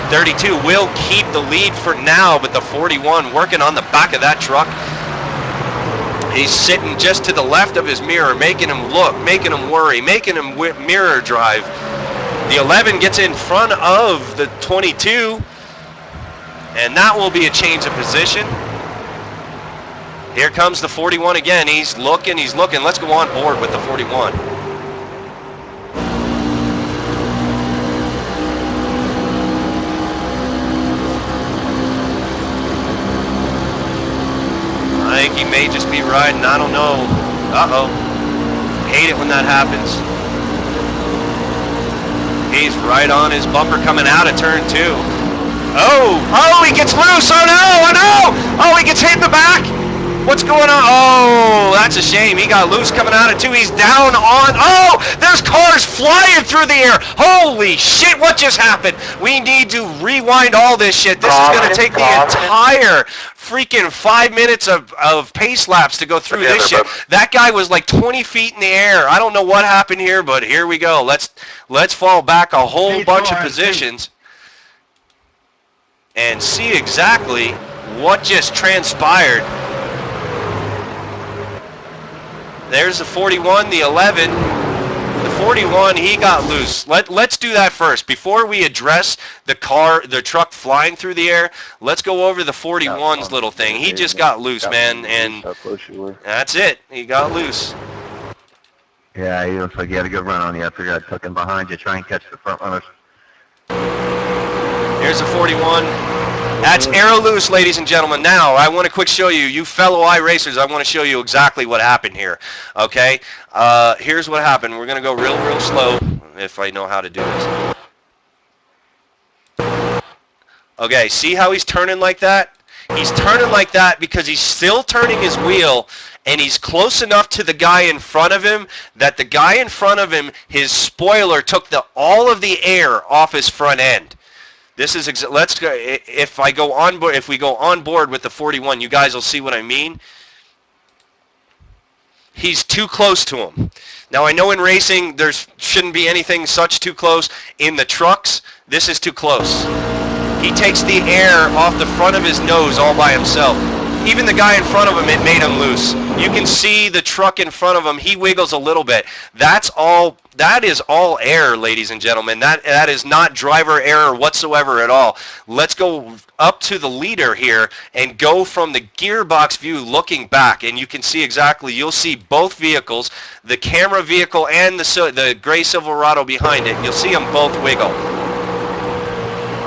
32 will keep the lead for now, but the 41 working on the back of that truck. He's sitting just to the left of his mirror, making him look, making him worry, making him mirror drive. The 11 gets in front of the 22, and that will be a change of position. Here comes the 41 again. He's looking. Let's go on board with the 41. I think he may just be riding, I don't know. Uh-oh. Hate it when that happens. He's right on his bumper coming out of turn 2. Oh, he gets loose. Oh no. Oh, he gets hit in the back. What's going on? Oh, that's a shame. He got loose coming out of 2. He's down on, there's cars flying through the air. Holy shit, what just happened? We need to rewind all this shit. This is going to take the entire freaking 5 minutes of pace laps to go through this shit. That guy was like 20 feet in the air. I don't know what happened here, but here we go. Let's fall back a whole bunch of positions and see exactly what just transpired. There's the 41, the 11. The 41, he got loose. Let's do that first. Before we address the truck flying through the air, let's go over the 41's little thing. He just got loose, man, and that's it. He got loose. Yeah, he looks like he had a good run on you. I figured I'd tuck in behind you, try and catch the front runners. Here's the 41. That's arrow loose, ladies and gentlemen. Now, I want to quick show you fellow iRacers, I want to show you exactly what happened here, okay? Here's what happened. We're going to go real slow, if I know how to do this. Okay, see how he's turning like that? He's turning like that because he's still turning his wheel, and he's close enough to the guy in front of him that the guy in front of him, his spoiler took all of the air off his front end. This is let's go. If we go on board with the 41, you guys will see what I mean. He's too close to him. Now I know in racing there shouldn't be anything such too close. In the trucks, this is too close. He takes the air off the front of his nose all by himself. even the guy in front of him, it made him loose. You can see the truck in front of him. He wiggles a little bit. That is all air, ladies and gentlemen. That is not driver error whatsoever at all. Let's go up to the leader here and go from the gearbox view looking back, and you can see exactly, you'll see both vehicles, the camera vehicle and the gray Silverado behind it. You'll see them both wiggle.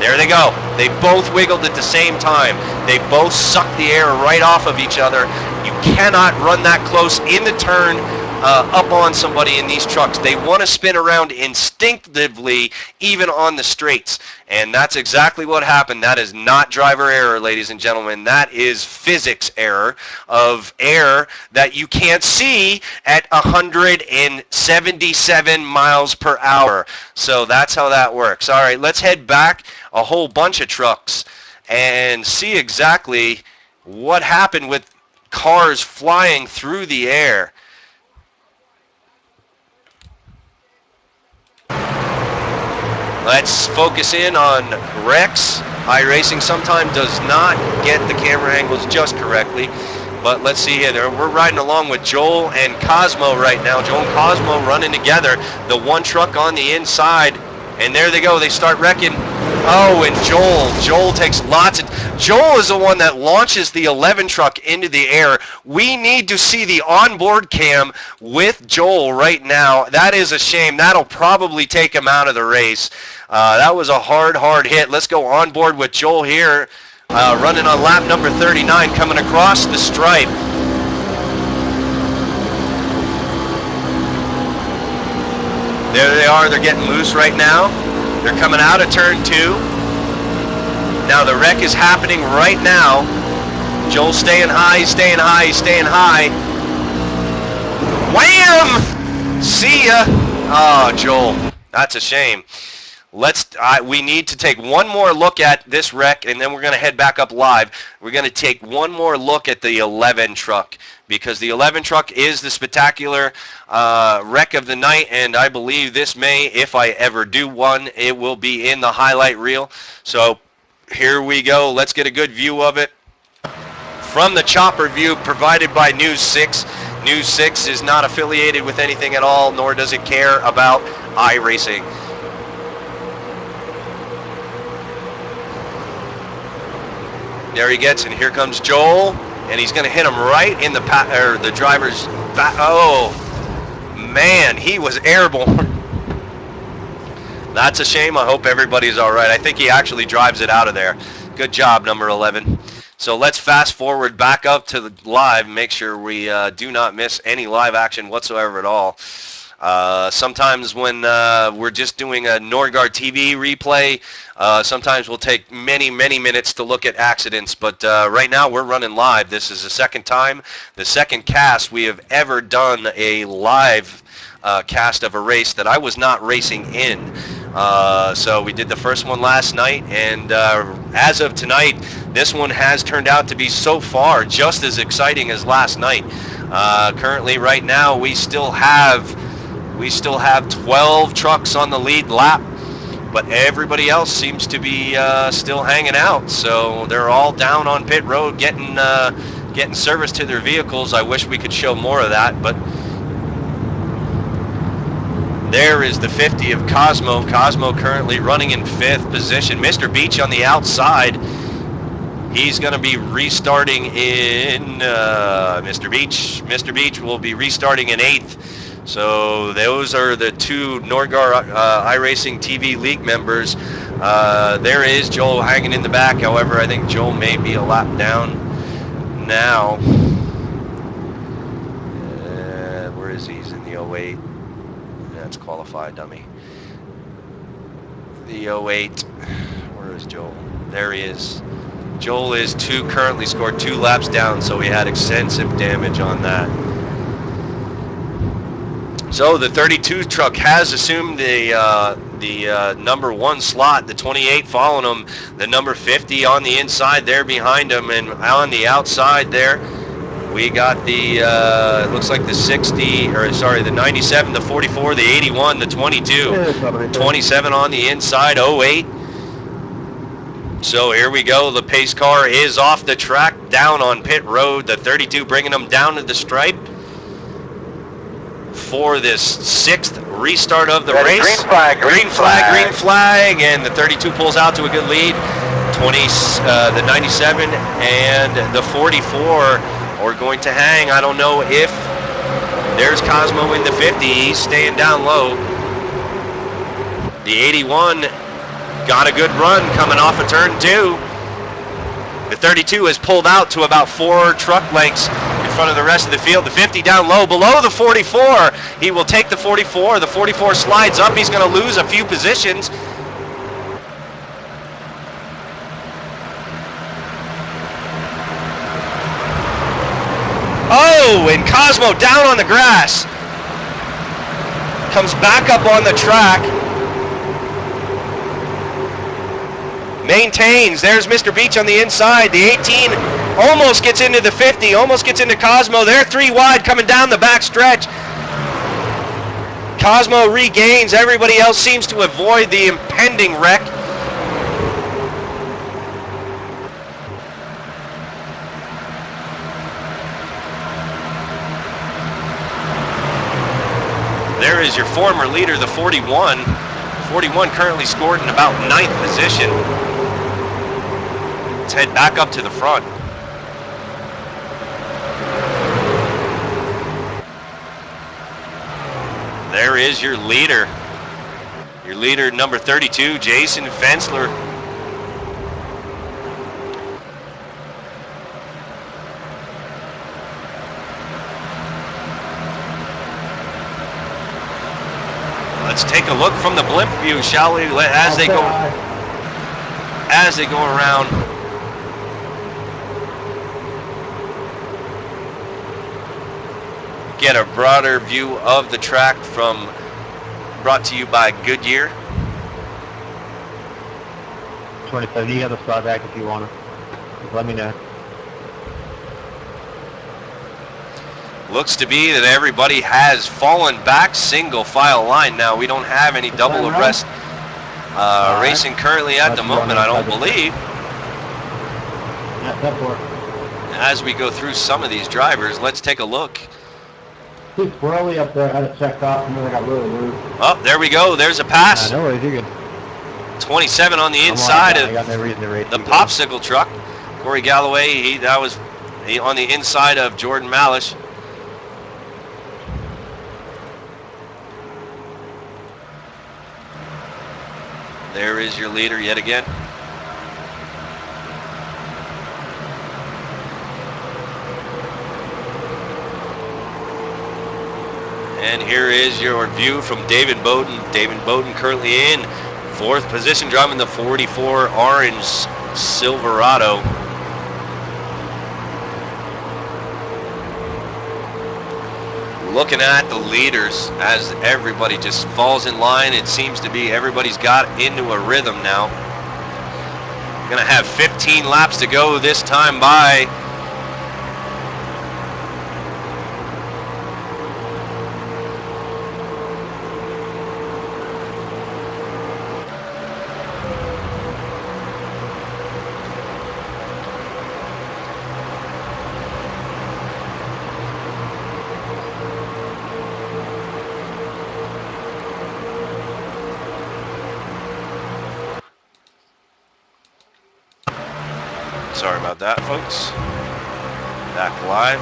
There they go. They both wiggled at the same time. They both sucked the air right off of each other. You cannot run that close in the turn up on somebody in these trucks. They want to spin around instinctively, even on the straights. And that's exactly what happened. That is not driver error, ladies and gentlemen. That is physics error of air that you can't see at 177 miles per hour. So that's how that works. All right, let's head back a whole bunch of trucks and see exactly what happened with cars flying through the air. Let's focus in on Rex. iRacing sometimes does not get the camera angles just correctly, but let's see here. We're riding along with Joel and Cosmo right now. Joel and Cosmo running together. The one truck on the inside, and there they go. They start wrecking. Oh, and Joel takes lots of... Joel is the one that launches the 11 truck into the air. We need to see the onboard cam with Joel right now. That is a shame. That'll probably take him out of the race. That was a hard hit. Let's go on board with Joel here, running on lap number 39, coming across the stripe. There they are. They're getting loose right now. They're coming out of turn 2. Now the wreck is happening right now. Joel's staying high, he's staying high, he's staying high. Wham! See ya! Oh, Joel, that's a shame. We need to take one more look at this wreck, and then we're going to head back up live. We're going to take one more look at the 11 truck, because the 11 truck is the spectacular wreck of the night, and I believe this may, if I ever do one, it will be in the highlight reel. So here we go. Let's get a good view of it from the chopper view provided by News 6. News 6 is not affiliated with anything at all, nor does it care about iRacing. There he gets, and here comes Joel, and he's going to hit him right in the driver's back. Oh, man, he was airborne. That's a shame. I hope everybody's all right. I think he actually drives it out of there. Good job, number 11. So let's fast forward back up to the live, make sure we do not miss any live action whatsoever at all. Sometimes when we're just doing a Norgard TV replay, sometimes we'll take many minutes to look at accidents, but right now we're running live. This is the second time, the second cast we have ever done a live cast of a race that I was not racing in. So we did the first one last night, and as of tonight, this one has turned out to be so far just as exciting as last night. Currently right now we still have 12 trucks on the lead lap, but everybody else seems to be still hanging out. So they're all down on pit road getting service to their vehicles. I wish we could show more of that, but there is the 50 of Cosmo. Cosmo currently running in 5th position. Mr. Beach on the outside. He's going to be restarting in Mr. Beach. Mr. Beach will be restarting in 8th. So those are the two Norgard iRacing TV League members. There is Joel hanging in the back. However, I think Joel may be a lap down now. Where is he? He's in the 08. That's qualified, dummy. The 08. Where is Joel? There he is. Joel is currently scored 2 laps down, so we had extensive damage on that. So the 32 truck has assumed the number 1 slot, the 28 following him, the number 50 on the inside there behind him, and on the outside there, we got the, it looks like the 60, or sorry, the 97, the 44, the 81, the 22, 27 on the inside, 08. So here we go. The pace car is off the track, down on pit road. The 32 bringing them down to the stripe for this 6th restart of the race. Green flag, green flag, and the 32 pulls out to a good lead. The 97 and the 44 are going to hang. I don't know if there's Cosmo in the 50. He's staying down low. The 81 got a good run coming off of turn 2. The 32 has pulled out to about 4 truck lengths in front of the rest of the field. The 50 down low below the 44. He will take the 44. The 44 slides up. He's going to lose a few positions. Oh, and Cosmo down on the grass. Comes back up on the track. Maintains. There's Mr. Beach on the inside. The 18 almost gets into the 50, almost gets into Cosmo. They're 3 wide coming down the back stretch. Cosmo regains. Everybody else seems to avoid the impending wreck. There is your former leader, the 41. 41 currently scored in about 9th position. Let's head back up to the front. There is your leader. Your leader, number 32, Jason Fensler. Let's take a look from the blimp view, shall we? As they go around. Get a broader view of the track brought to you by Goodyear. 27, you got the slide back if you want to. Just let me know. Looks to be that everybody has fallen back single file line now. We don't have any double abreast racing currently at the moment, I don't believe. As we go through some of these drivers, let's take a look. He's Borelli up there had it checked off and then I got really loose. Oh, there we go. There's a pass. No worries, you're good. 27 on the inside of I got no reason to race the popsicle truck. Corey Galloway, he on the inside of Jordan Malish. There is your leader yet again. And here is your view from David Bowden. David Bowden currently in 4th position, driving the 44 orange Silverado. Looking at the leaders as everybody just falls in line. It seems to be everybody's got into a rhythm now. Gonna have 15 laps to go this time by. Sorry about that, folks. Back live.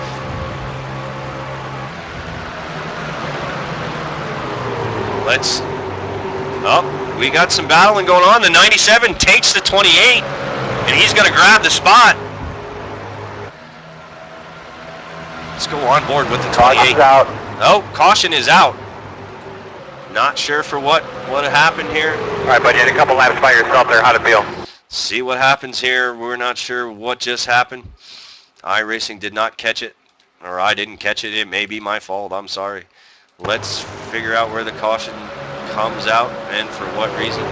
We got some battling going on. The 97 takes the 28, and he's going to grab the spot. Let's go on board with the 28. Caution's out. Oh, caution is out. Not sure for what happened here. All right, buddy, you had a couple laps by yourself there. How'd it feel? See what happens here. We're not sure what just happened. iRacing did not catch it, or I didn't catch it. It may be my fault. I'm sorry. Let's figure out where the caution comes out and for what reason.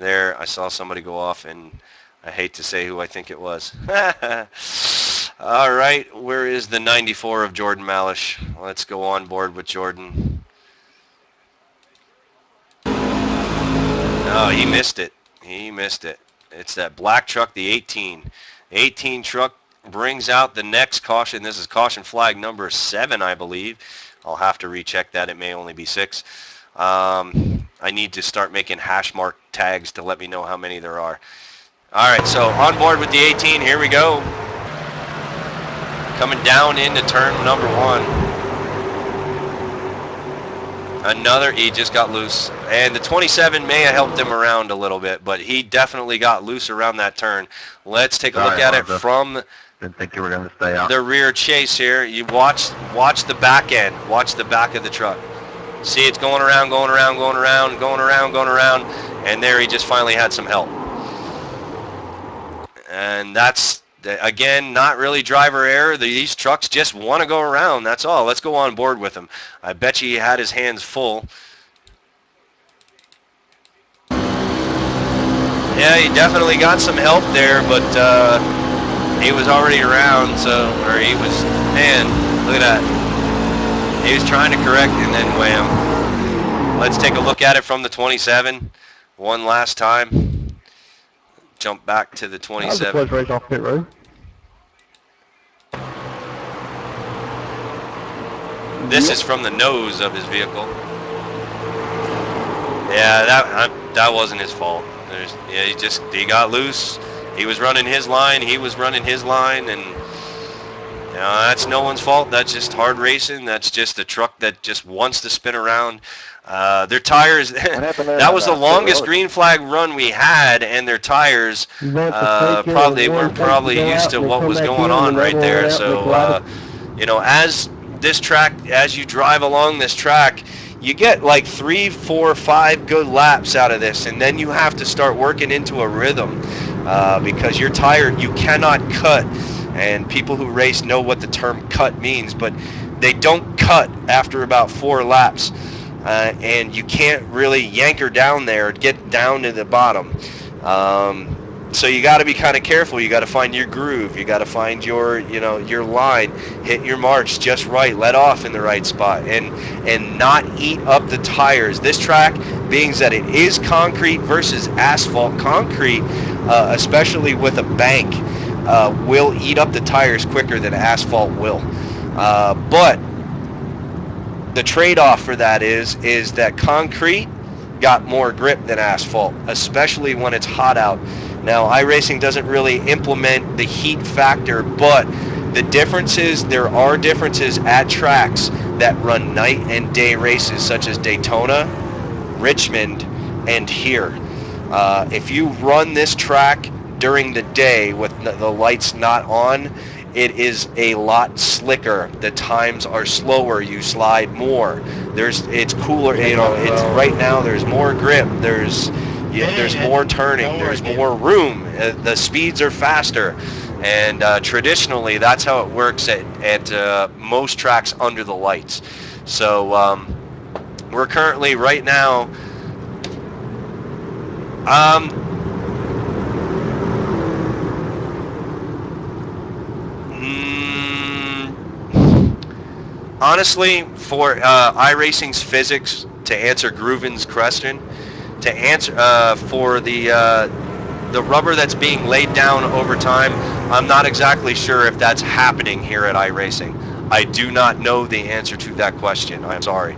There, I saw somebody go off, and I hate to say who I think it was. All right, where is the 94 of Jordan Malish? Let's go on board with Jordan. No, he missed it. He missed it. It's that black truck, the 18. 18 truck brings out the next caution. This is caution flag number 7, I believe. I'll have to recheck that. It may only be 6. I need to start making hash mark tags to let me know how many there are. All right, so on board with the 18. Here we go. Coming down into turn number 1. Another, he just got loose. And the 27 may have helped him around a little bit, but he definitely got loose around that turn. Let's take a look at it from Didn't think you were going to stay out. the rear chase here. You watch the back end. Watch the back of the truck. See, it's going around, going around, going around, going around, going around. And there he just finally had some help. And that's, again, not really driver error. These trucks just want to go around. That's all. Let's go on board with him. I bet you he had his hands full. Yeah, he definitely got some help there, but he was already around, so, or he was, man, look at that. He was trying to correct, and then wham. Let's take a look at it from the 27 one last time. Jump back to the 27. That was a close race off pit road. This is from the nose of his vehicle. Yeah, that wasn't his fault. He got loose. He was running his line. He was running his line, and that's no one's fault. That's just hard racing. That's just a truck that just wants to spin around. Their tires, that was the longest green flag run we had, and their tires they weren't probably used to what was going on right there. So, as this track, as you drive along this track, you get like 3, 4, 5 good laps out of this, and then you have to start working into a rhythm because you're tired. You cannot cut, and people who race know what the term cut means, but they don't cut after about 4 laps. And you can't really yank her down there, get down to the bottom. So you got to be kind of careful. You got to find your groove. You got to find your line, hit your marks just right, let off in the right spot, and not eat up the tires. This track, being that it is concrete versus asphalt, concrete, especially with a bank, will eat up the tires quicker than asphalt will. But the trade-off for that is that concrete got more grip than asphalt, especially when it's hot out. Now, iRacing doesn't really implement the heat factor, but the difference is there are differences at tracks that run night and day races, such as Daytona, Richmond, and here. If you run this track during the day with the lights not on, it is a lot slicker. The times are slower. You slide more. It's cooler. It's right now. There's more grip. There's more turning. There's more room. The speeds are faster, and traditionally that's how it works at most tracks under the lights. So we're currently right now. Honestly, for iRacing's physics, to answer Grooven's question, to answer for the rubber that's being laid down over time, I'm not exactly sure if that's happening here at iRacing. I do not know the answer to that question. I'm sorry.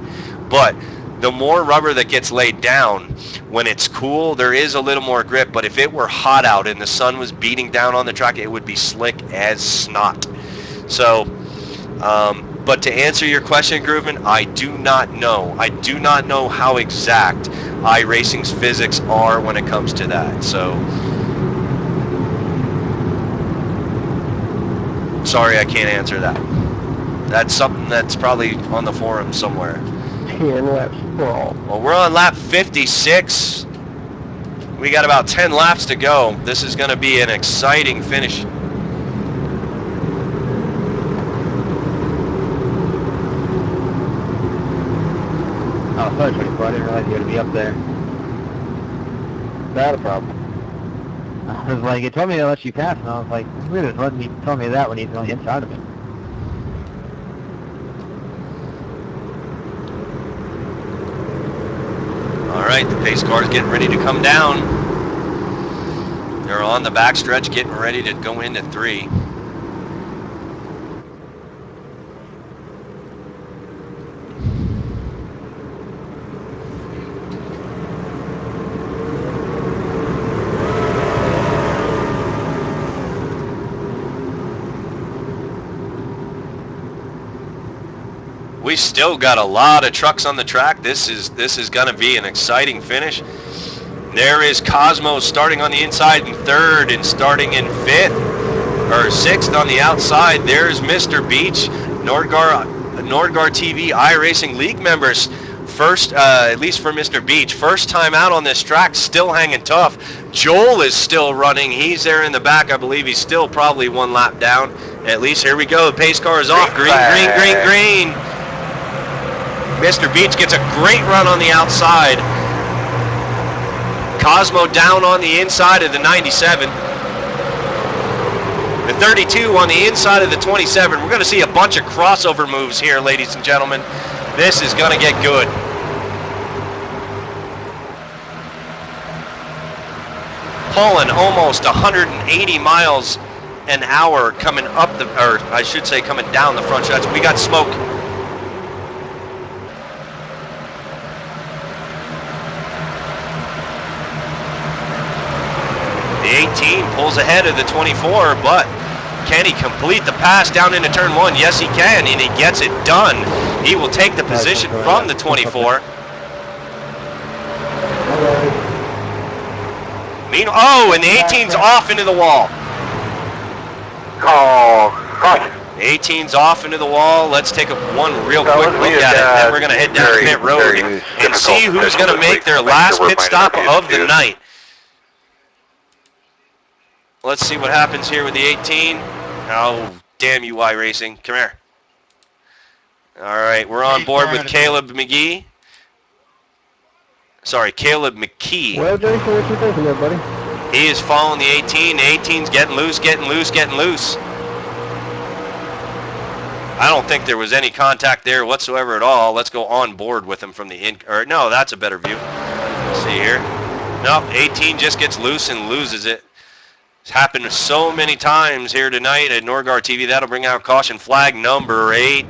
But the more rubber that gets laid down, when it's cool, there is a little more grip. But if it were hot out and the sun was beating down on the track, it would be slick as snot. So, but to answer your question, Grooven, I do not know. I do not know how exact iRacing's physics are when it comes to that. So, sorry, I can't answer that. That's something that's probably on the forum somewhere. 10 laps for all. Well, we're on lap 56. We got about 10 laps to go. This is going to be an exciting finish. Oh, sorry, I didn't realize you had to be up there. that a problem? I was like, it told me to let you pass, and I was like, weird, it wasn't even telling me that when he's on the inside of it. All right, the pace car is getting ready to come down. They're on the backstretch getting ready to go into 3. We still got a lot of trucks on the track. This is going to be an exciting finish. There is Cosmo starting on the inside in 3rd and starting in 5th or 6th on the outside. There's Mr. Beach, Nordgar TV iRacing League members. First, at least for Mr. Beach, first time out on this track, still hanging tough. Joel is still running. He's there in the back. I believe he's still probably 1 lap down. At least here we go. The pace car is off. Green, green, green, green. Mr. Beach gets a great run on the outside. Cosmo down on the inside of the 97. The 32 on the inside of the 27. We're going to see a bunch of crossover moves here, ladies and gentlemen. This is going to get good. Pulling almost 180 miles an hour coming up the, or I should say coming down the front stretch. We got smoke. The 18 pulls ahead of the 24, but can he complete the pass down into turn 1? Yes, he can, and he gets it done. He will take the position from the 24. Oh, and the 18's off into the wall. Oh, caution. The 18's off into the wall. Let's take one real quick look at it, then we're going to head down pit road and see who's going to make their last pit stop of the night. Let's see what happens here with the 18. Oh, damn you, iRacing. Come here. All right, we're on board with Caleb McGee. Sorry, Caleb McKee. Well, Jason, what you thinking there, buddy? He is following the 18. The 18's getting loose, getting loose, getting loose. I don't think there was any contact there whatsoever at all. Let's go on board with him from the or no, that's a better view. Let's see here. No, 18 just gets loose and loses it. It's happened so many times here tonight at Norgar TV. That'll bring out caution flag number 8.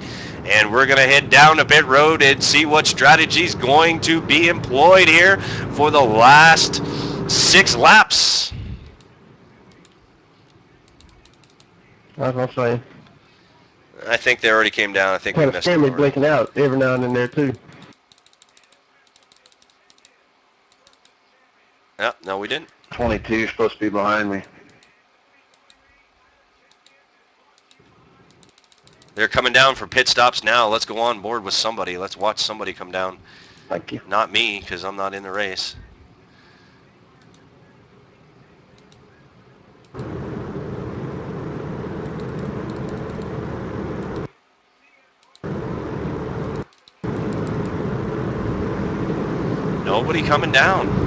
And we're going to head down to pit road and see what strategy's going to be employed here for the last 6 laps. That's what I'm saying. I think they already came down. I think we missed them. Blinking out every now and then there too. Yep, no, we didn't. 22 is supposed to be behind me. They're coming down for pit stops now. Let's go on board with somebody. Let's watch somebody come down. Thank you. Not me, because I'm not in the race. Nobody coming down.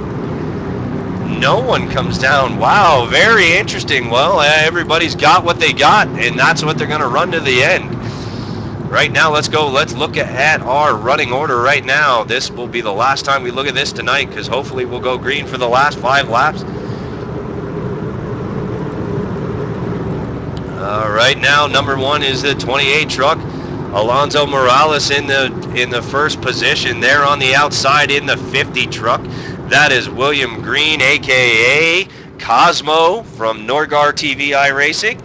No one comes down. Wow, very interesting. Well, everybody's got what they got, and that's what they're going to run to the end. Right now, let's look at our running order right now. This will be the last time we look at this tonight, because hopefully we'll go green for the last 5 laps. Right now, number 1 is the 28 truck. Alonso Morales in the first position. There on the outside in the 50 truck. That is William Green, a.k.a. Cosmo from Norgar TV iRacing.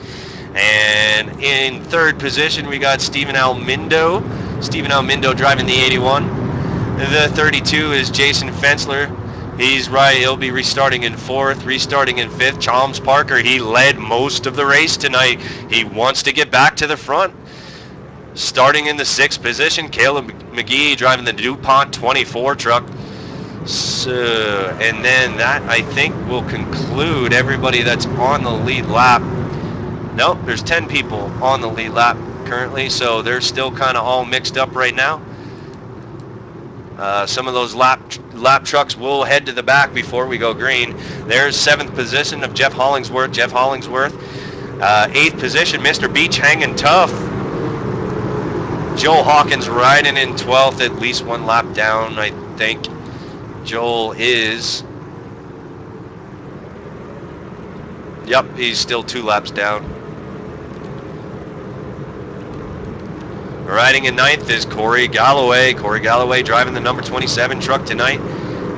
And in 3rd position, we got Stephen Almindo. Stephen Almindo driving the 81. The 32 is Jason Fensler. He's right. He'll be restarting in 4th, restarting in 5th. Chalmers Parker, he led most of the race tonight. He wants to get back to the front. Starting in the 6th position, Caleb McGee driving the DuPont 24 truck. So, and then that, I think, will conclude everybody that's on the lead lap. Nope, there's 10 people on the lead lap currently, so they're still kind of all mixed up right now. Some of those lap lap trucks will head to the back before we go green. There's 7th position of Jeff Hollingsworth. 8th position, Mr. Beach hanging tough. Joel Hawkins riding in 12th, at least 1 lap down, I think. Joel is... Yep, he's still 2 laps down. Riding in 9th is Corey Galloway. Corey Galloway driving the number 27 truck tonight.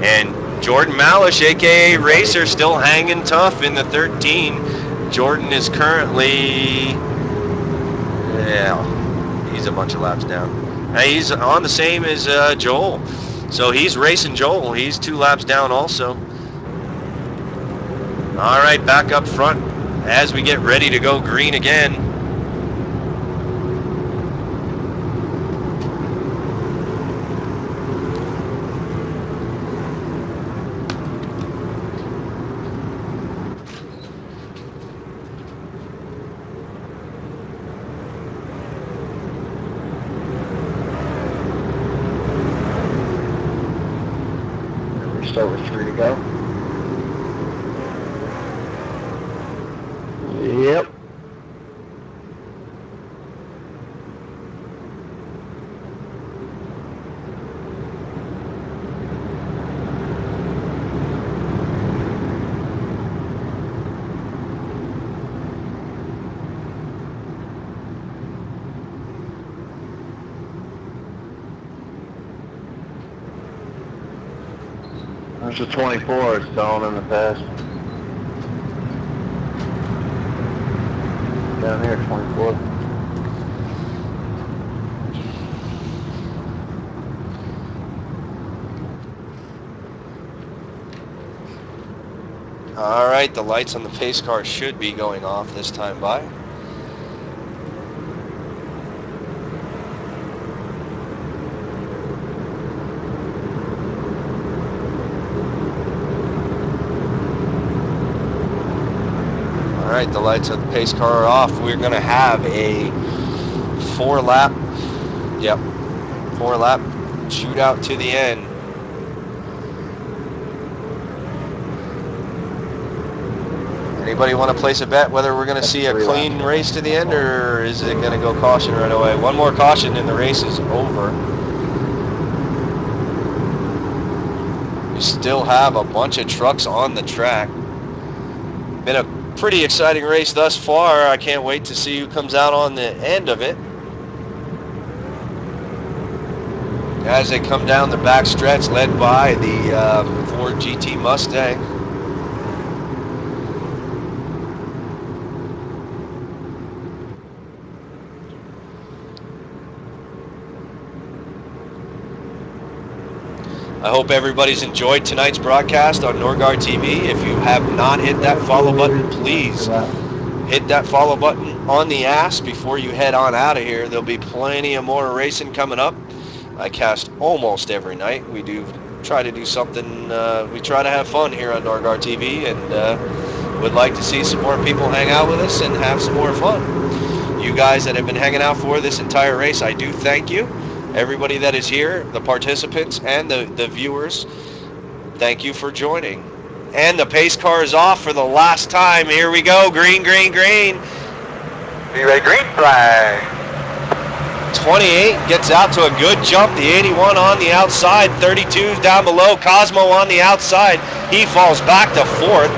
And Jordan Malish, aka Racer, still hanging tough in the 13. Jordan is currently... Yeah, he's a bunch of laps down. He's on the same as Joel. So he's racing Joel. He's 2 laps down also. All right, back up front as we get ready to go green again. So we're free to go. Yep. There's a 24 it's down in the past. Down here, 24. All right, the lights on the pace car should be going off this time by. All right, the lights of the pace car are off. We're gonna have a 4-lap, 4-lap shootout to the end. Anybody want to place a bet whether we're going to see a clean race to the end, or is it going to go caution right away? One more caution and the race is over. We still have a bunch of trucks on the track. Been a pretty exciting race thus far. I can't wait to see who comes out on the end of it. As they come down the back stretch, led by the Ford GT Mustang. I hope everybody's enjoyed tonight's broadcast on Norgard TV. If you have not hit that follow button, please hit that follow button on the ass before you head on out of here. There'll be plenty of more racing coming up. I cast almost every night. We do try to do something. We try to have fun here on Norgard TV, and would like to see some more people hang out with us and have some more fun. You guys that have been hanging out for this entire race, I do thank you. Everybody that is here, the participants and the viewers, thank you for joining. And the pace car is off for the last time. Here we go. Green, green, green. Be ready, green flag. 28 gets out to a good jump. The 81 on the outside. 32 down below. Cosmo on the outside. He falls back to 4th.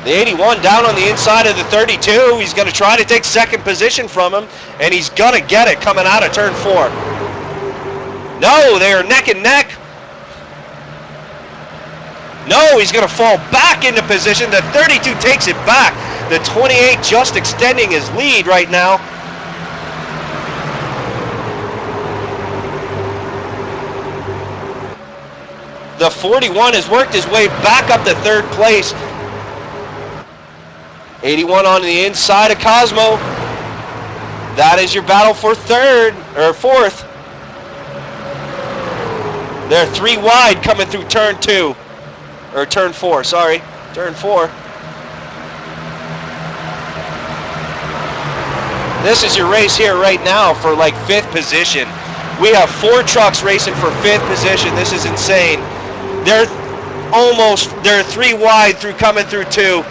The 81 down on the inside of the 32. He's going to try to take 2nd position from him, and he's going to get it coming out of turn 4. No, they're neck and neck. No, he's going to fall back into position. The 32 takes it back. The 28 just extending his lead right now. The 41 has worked his way back up to 3rd place. 81 on the inside of Cosmo. That is your battle for 3rd, or 4th. They're 3 wide coming through turn 2. Or turn 4, sorry. Turn 4. This is your race here right now for like 5th position. We have 4 trucks racing for 5th position. This is insane. They're 3 wide through coming through 2.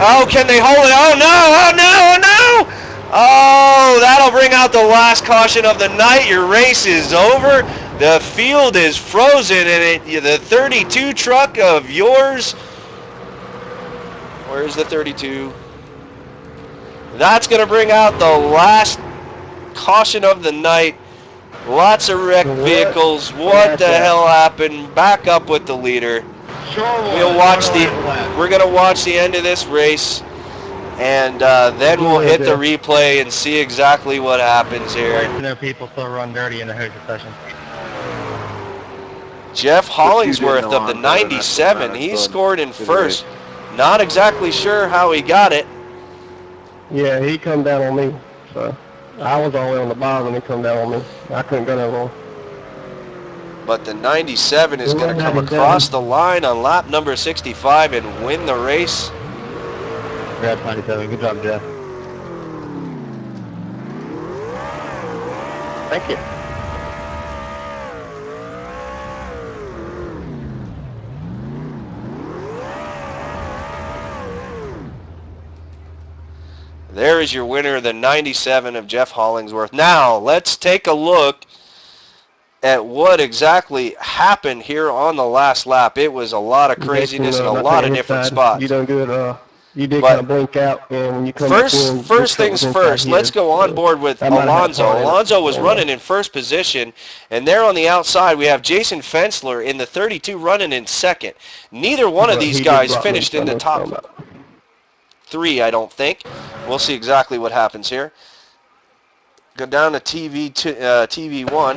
Oh, can they hold it? Oh no, oh no, oh no! Oh, that'll bring out the last caution of the night. Your race is over. The field is frozen, and the 32 truck of yours. Where's the 32? That's going to bring out the last caution of the night. Lots of wrecked vehicles. What the hell happened? Back up with the leader. We'll watch we're going to watch the end of this race, and then we'll hit the replay and see exactly what happens here. No people still run dirty in the Hoosier session. Jeff Hollingsworth of the 97, he scored in 1st. Not exactly sure how he got it. Yeah, he come down on me. So I was all the way on the bottom and he come down on me. I couldn't go no long. But the 97 is going to come across the line on lap number 65 and win the race. Congrats, 97. Good job, Jeff. Thank you. There is your winner, the 97 of Jeff Hollingsworth. Now, let's take a look at what exactly happened here on the last lap. It was a lot of craziness in a lot of different spots. You done good. You did kind of blink out, and when you come first things first, let's go on board with Alonso. Alonso was running in 1st position, and there on the outside we have Jason Fensler in the 32 running in 2nd. Neither one of these guys finished in the top 3, I don't think. We'll see exactly what happens here. Go down to TV1.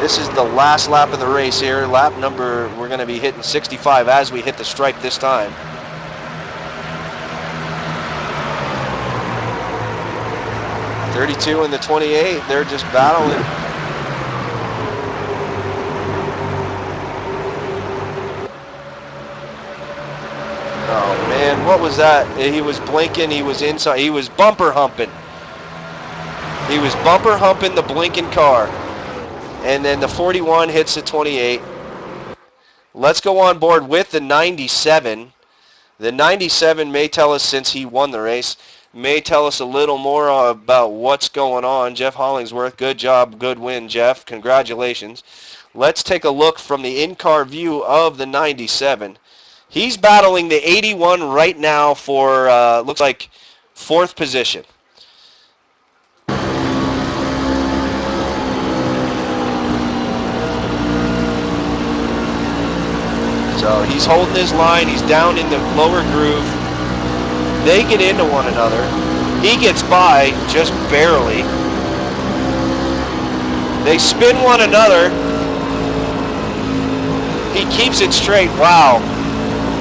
This is the last lap of the race here. Lap number, we're going to be hitting 65 as we hit the stripe this time. .32 and the 28, they're just battling. Oh man, what was that? He was blinking, he was inside, he was bumper humping. He was bumper humping the blinking car. And then the 41 hits the 28. Let's go on board with the 97. The 97 may tell us, since he won the race, may tell us a little more about what's going on. Jeff Hollingsworth, good job, good win, Jeff. Congratulations. Let's take a look from the in-car view of the 97. He's battling the 81 right now for, looks like, 4th position. So he's holding his line. He's down in the lower groove. They get into one another. He gets by just barely. They spin one another. He keeps it straight. Wow.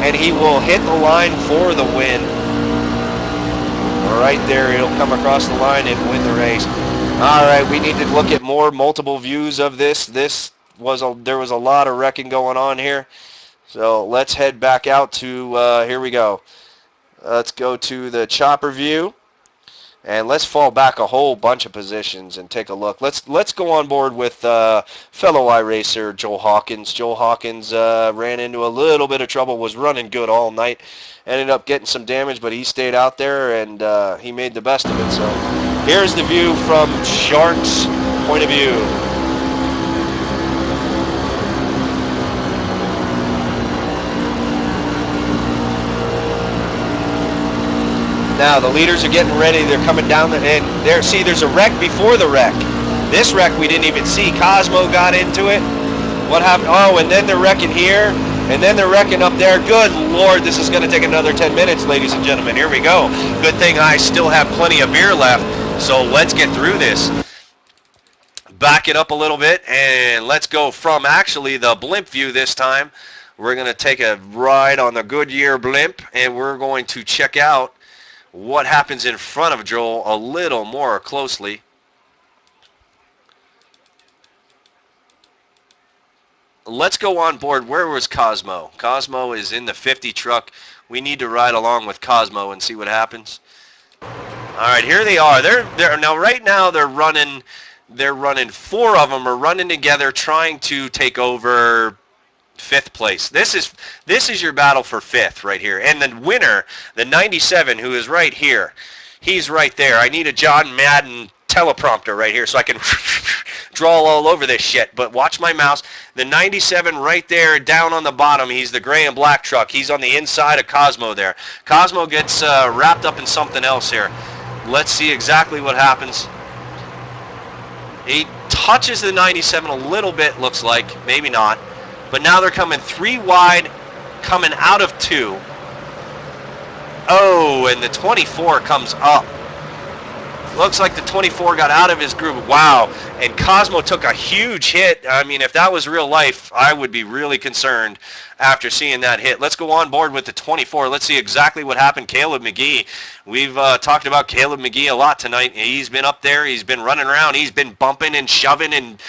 And he will hit the line for the win. Right there, he'll come across the line and win the race. All right, we need to look at more multiple views of this. There was a lot of wrecking going on here. So let's head back out to, here we go. Let's go to the chopper view. And let's fall back a whole bunch of positions and take a look. Let's go on board with fellow iRacer Joel Hawkins. Joel Hawkins ran into a little bit of trouble, was running good all night. Ended up getting some damage, but he stayed out there and he made the best of it. So here's the view from Shark's point of view. Now the leaders are getting ready. They're coming down and there. See, there's a wreck before the wreck. This wreck we didn't even see. Cosmo got into it. What happened? Oh, and then they're wrecking here, and then they're wrecking up there. Good Lord, this is going to take another 10 minutes, ladies and gentlemen. Here we go. Good thing I still have plenty of beer left, so let's get through this. Back it up a little bit, and let's go from actually the blimp view this time. We're going to take a ride on the Goodyear blimp, and we're going to check out what happens in front of Joel a little more closely. Let's go on board. Where was Cosmo? Cosmo is in the 50 truck. We need to ride along with Cosmo and see what happens. All right, here they are. They're now right now they're running 4 of them are running together trying to take over 5th place. This is your battle for 5th right here. And the winner, the 97, who is right here. He's right there. I need a John Madden teleprompter right here so I can draw all over this shit. But watch my mouse. The 97 right there down on the bottom, he's the gray and black truck. He's on the inside of Cosmo there. Cosmo gets wrapped up in something else here. Let's see exactly what happens. He touches the 97 a little bit, looks like. Maybe not. But now they're coming 3 wide, coming out of 2. Oh, and the 24 comes up. Looks like the 24 got out of his groove. Wow. And Cosmo took a huge hit. I mean, if that was real life, I would be really concerned after seeing that hit. Let's go on board with the 24. Let's see exactly what happened. Caleb McGee. We've talked about Caleb McGee a lot tonight. He's been up there. He's been running around. He's been bumping and shoving and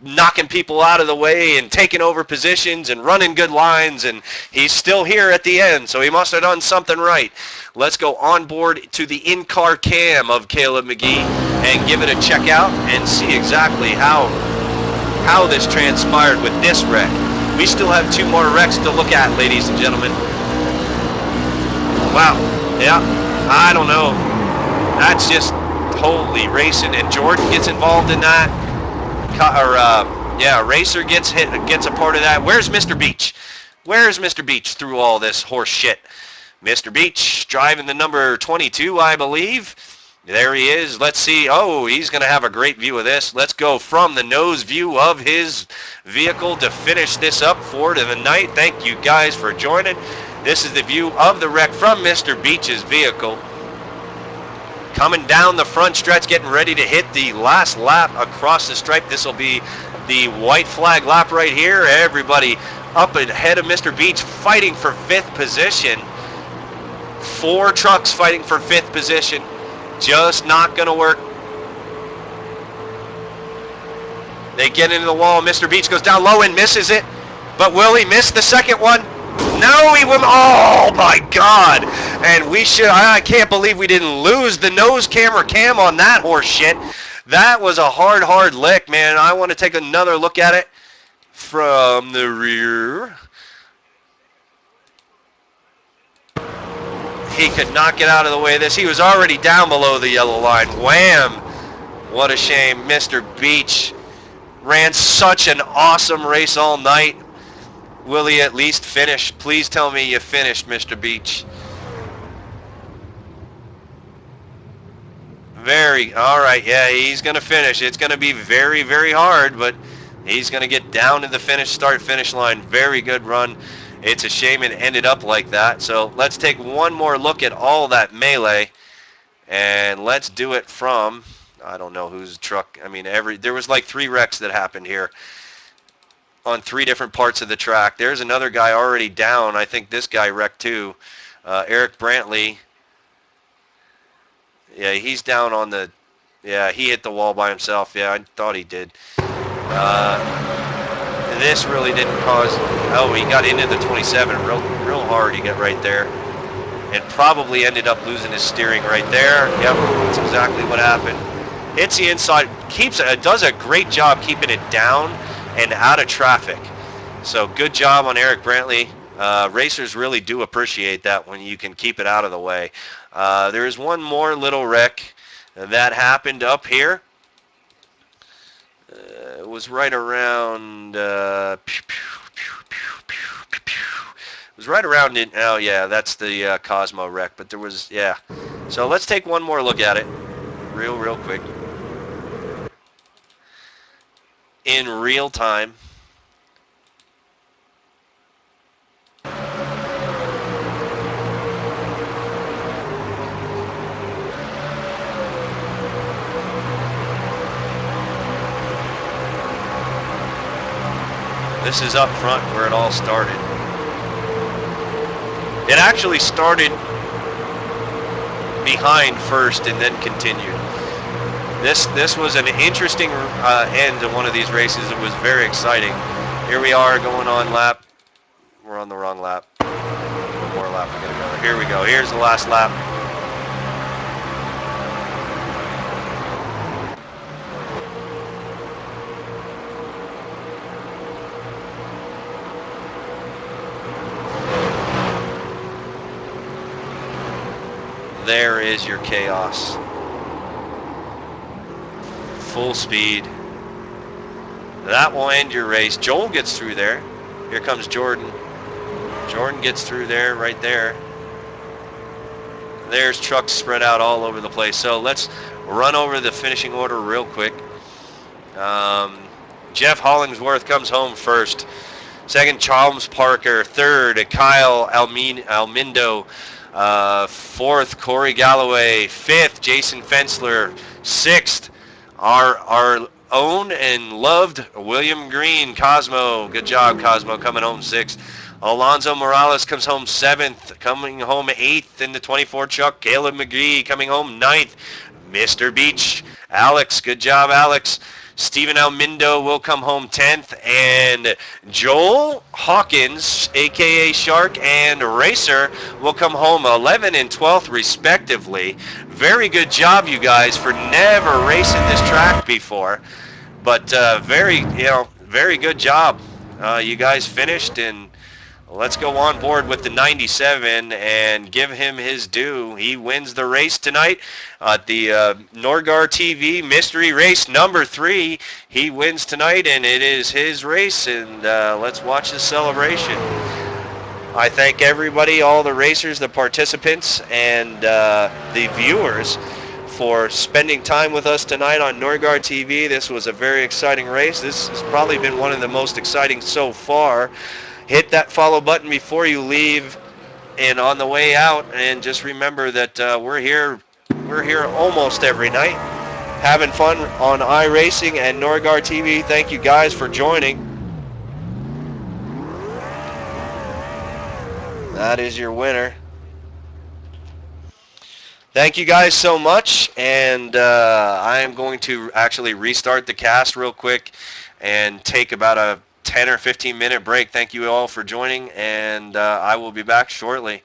knocking people out of the way and taking over positions and running good lines, and he's still here at the end, so he must have done something right. Let's go on board to the in-car cam of Caleb McGee and give it a check out and see exactly how this transpired with this wreck. We still have 2 more wrecks to look at, ladies and gentlemen. Wow. Yeah, I don't know. That's just holy racing, and Jordan gets involved in that. Racer gets a part of that. Where's Mr. Beach? Where's Mr. Beach through all this horse shit? Mr. Beach driving the number 22, I believe. There he is. Let's see. Oh, he's going to have a great view of this. Let's go from the nose view of his vehicle to finish this up for the night. Thank you guys for joining. This is the view of the wreck from Mr. Beach's vehicle. Coming down the front stretch, getting ready to hit the last lap across the stripe. This will be the white flag lap right here. Everybody up ahead of Mr. Beach fighting for 5th position. 4 trucks fighting for 5th position. Just not going to work. They get into the wall. Mr. Beach goes down low and misses it. But will he miss the second one? No, he wouldn't. Oh my God! And I can't believe we didn't lose the nose camera cam on that horse shit. That was a hard lick, man. I want to take another look at it from the rear. He could not get out of the way of this. He was already down below the yellow line. Wham! What a shame. Mr. Beach ran such an awesome race all night. Will he at least finish? Please tell me you finished, Mr. Beach. All right, yeah, he's going to finish. It's going to be very, very hard, but he's going to get down to the start-finish line. Very good run. It's a shame it ended up like that. So let's take one more look at all that melee, and let's do it from, I don't know whose truck. I mean, there was like 3 wrecks that happened here on 3 different parts of the track. There's another guy already down. I think this guy wrecked too. Eric Brantley. Yeah, he's down on the... Yeah, he hit the wall by himself. Yeah, I thought he did. This really didn't cause... Oh, he got into the 27 real hard. He got right there. And probably ended up losing his steering right there. Yep, that's exactly what happened. Hits the inside. Does a great job keeping it down and out of traffic. So good job on Eric Brantley. Racers really do appreciate that when you can keep it out of the way. There is one more little wreck that happened up here. It was right around... it was right around... Oh, yeah, that's the Cosmo wreck. But there was... Yeah. So let's take one more look at it. Real quick. In real time. This is up front where it all started. It actually started behind first and then continued. This was an interesting end to one of these races. It was very exciting. Here we are going on lap. We're on the wrong lap. One more lap we gotta go. Here we go. Here's the last lap. there is your chaos. Full speed. That will end your race. Joel gets through there. Here comes Jordan. Jordan gets through there, right there. There's trucks spread out all over the place. So let's run over the finishing order real quick. Jeff Hollingsworth comes home first. Second, Charles Parker. Third, Kyle Almindo. Fourth, Corey Galloway. Fifth, Jason Fensler. Sixth, our own and loved William Green. Cosmo. Good job, Cosmo, coming home sixth. Alonzo Morales comes home seventh. Coming home eighth in the 24 truck, Caleb McGee coming home ninth. Mr. Beach, Alex. Good job, Alex. Stephen Almindo will come home 10th, and Joel Hawkins, a.k.a. Shark and Racer, will come home 11th and 12th, respectively. Very good job, you guys, for never racing this track before, but very good job. You guys finished, and let's go on board with the 97 and give him his due. He wins the race tonight at the Norgar TV Mystery Race number 3. He wins tonight, and it is his race, and let's watch the celebration. I thank everybody, all the racers, the participants, and the viewers for spending time with us tonight on Norgar TV. This was a very exciting race. This has probably been one of the most exciting so far. Hit that follow button before you leave and on the way out, and just remember that we're here almost every night having fun on iRacing and Norgar TV. Thank you guys for joining. That is your winner. Thank you guys so much, and I am going to actually restart the cast real quick and take about a 10 or 15 minute break. Thank you all for joining, and I will be back shortly.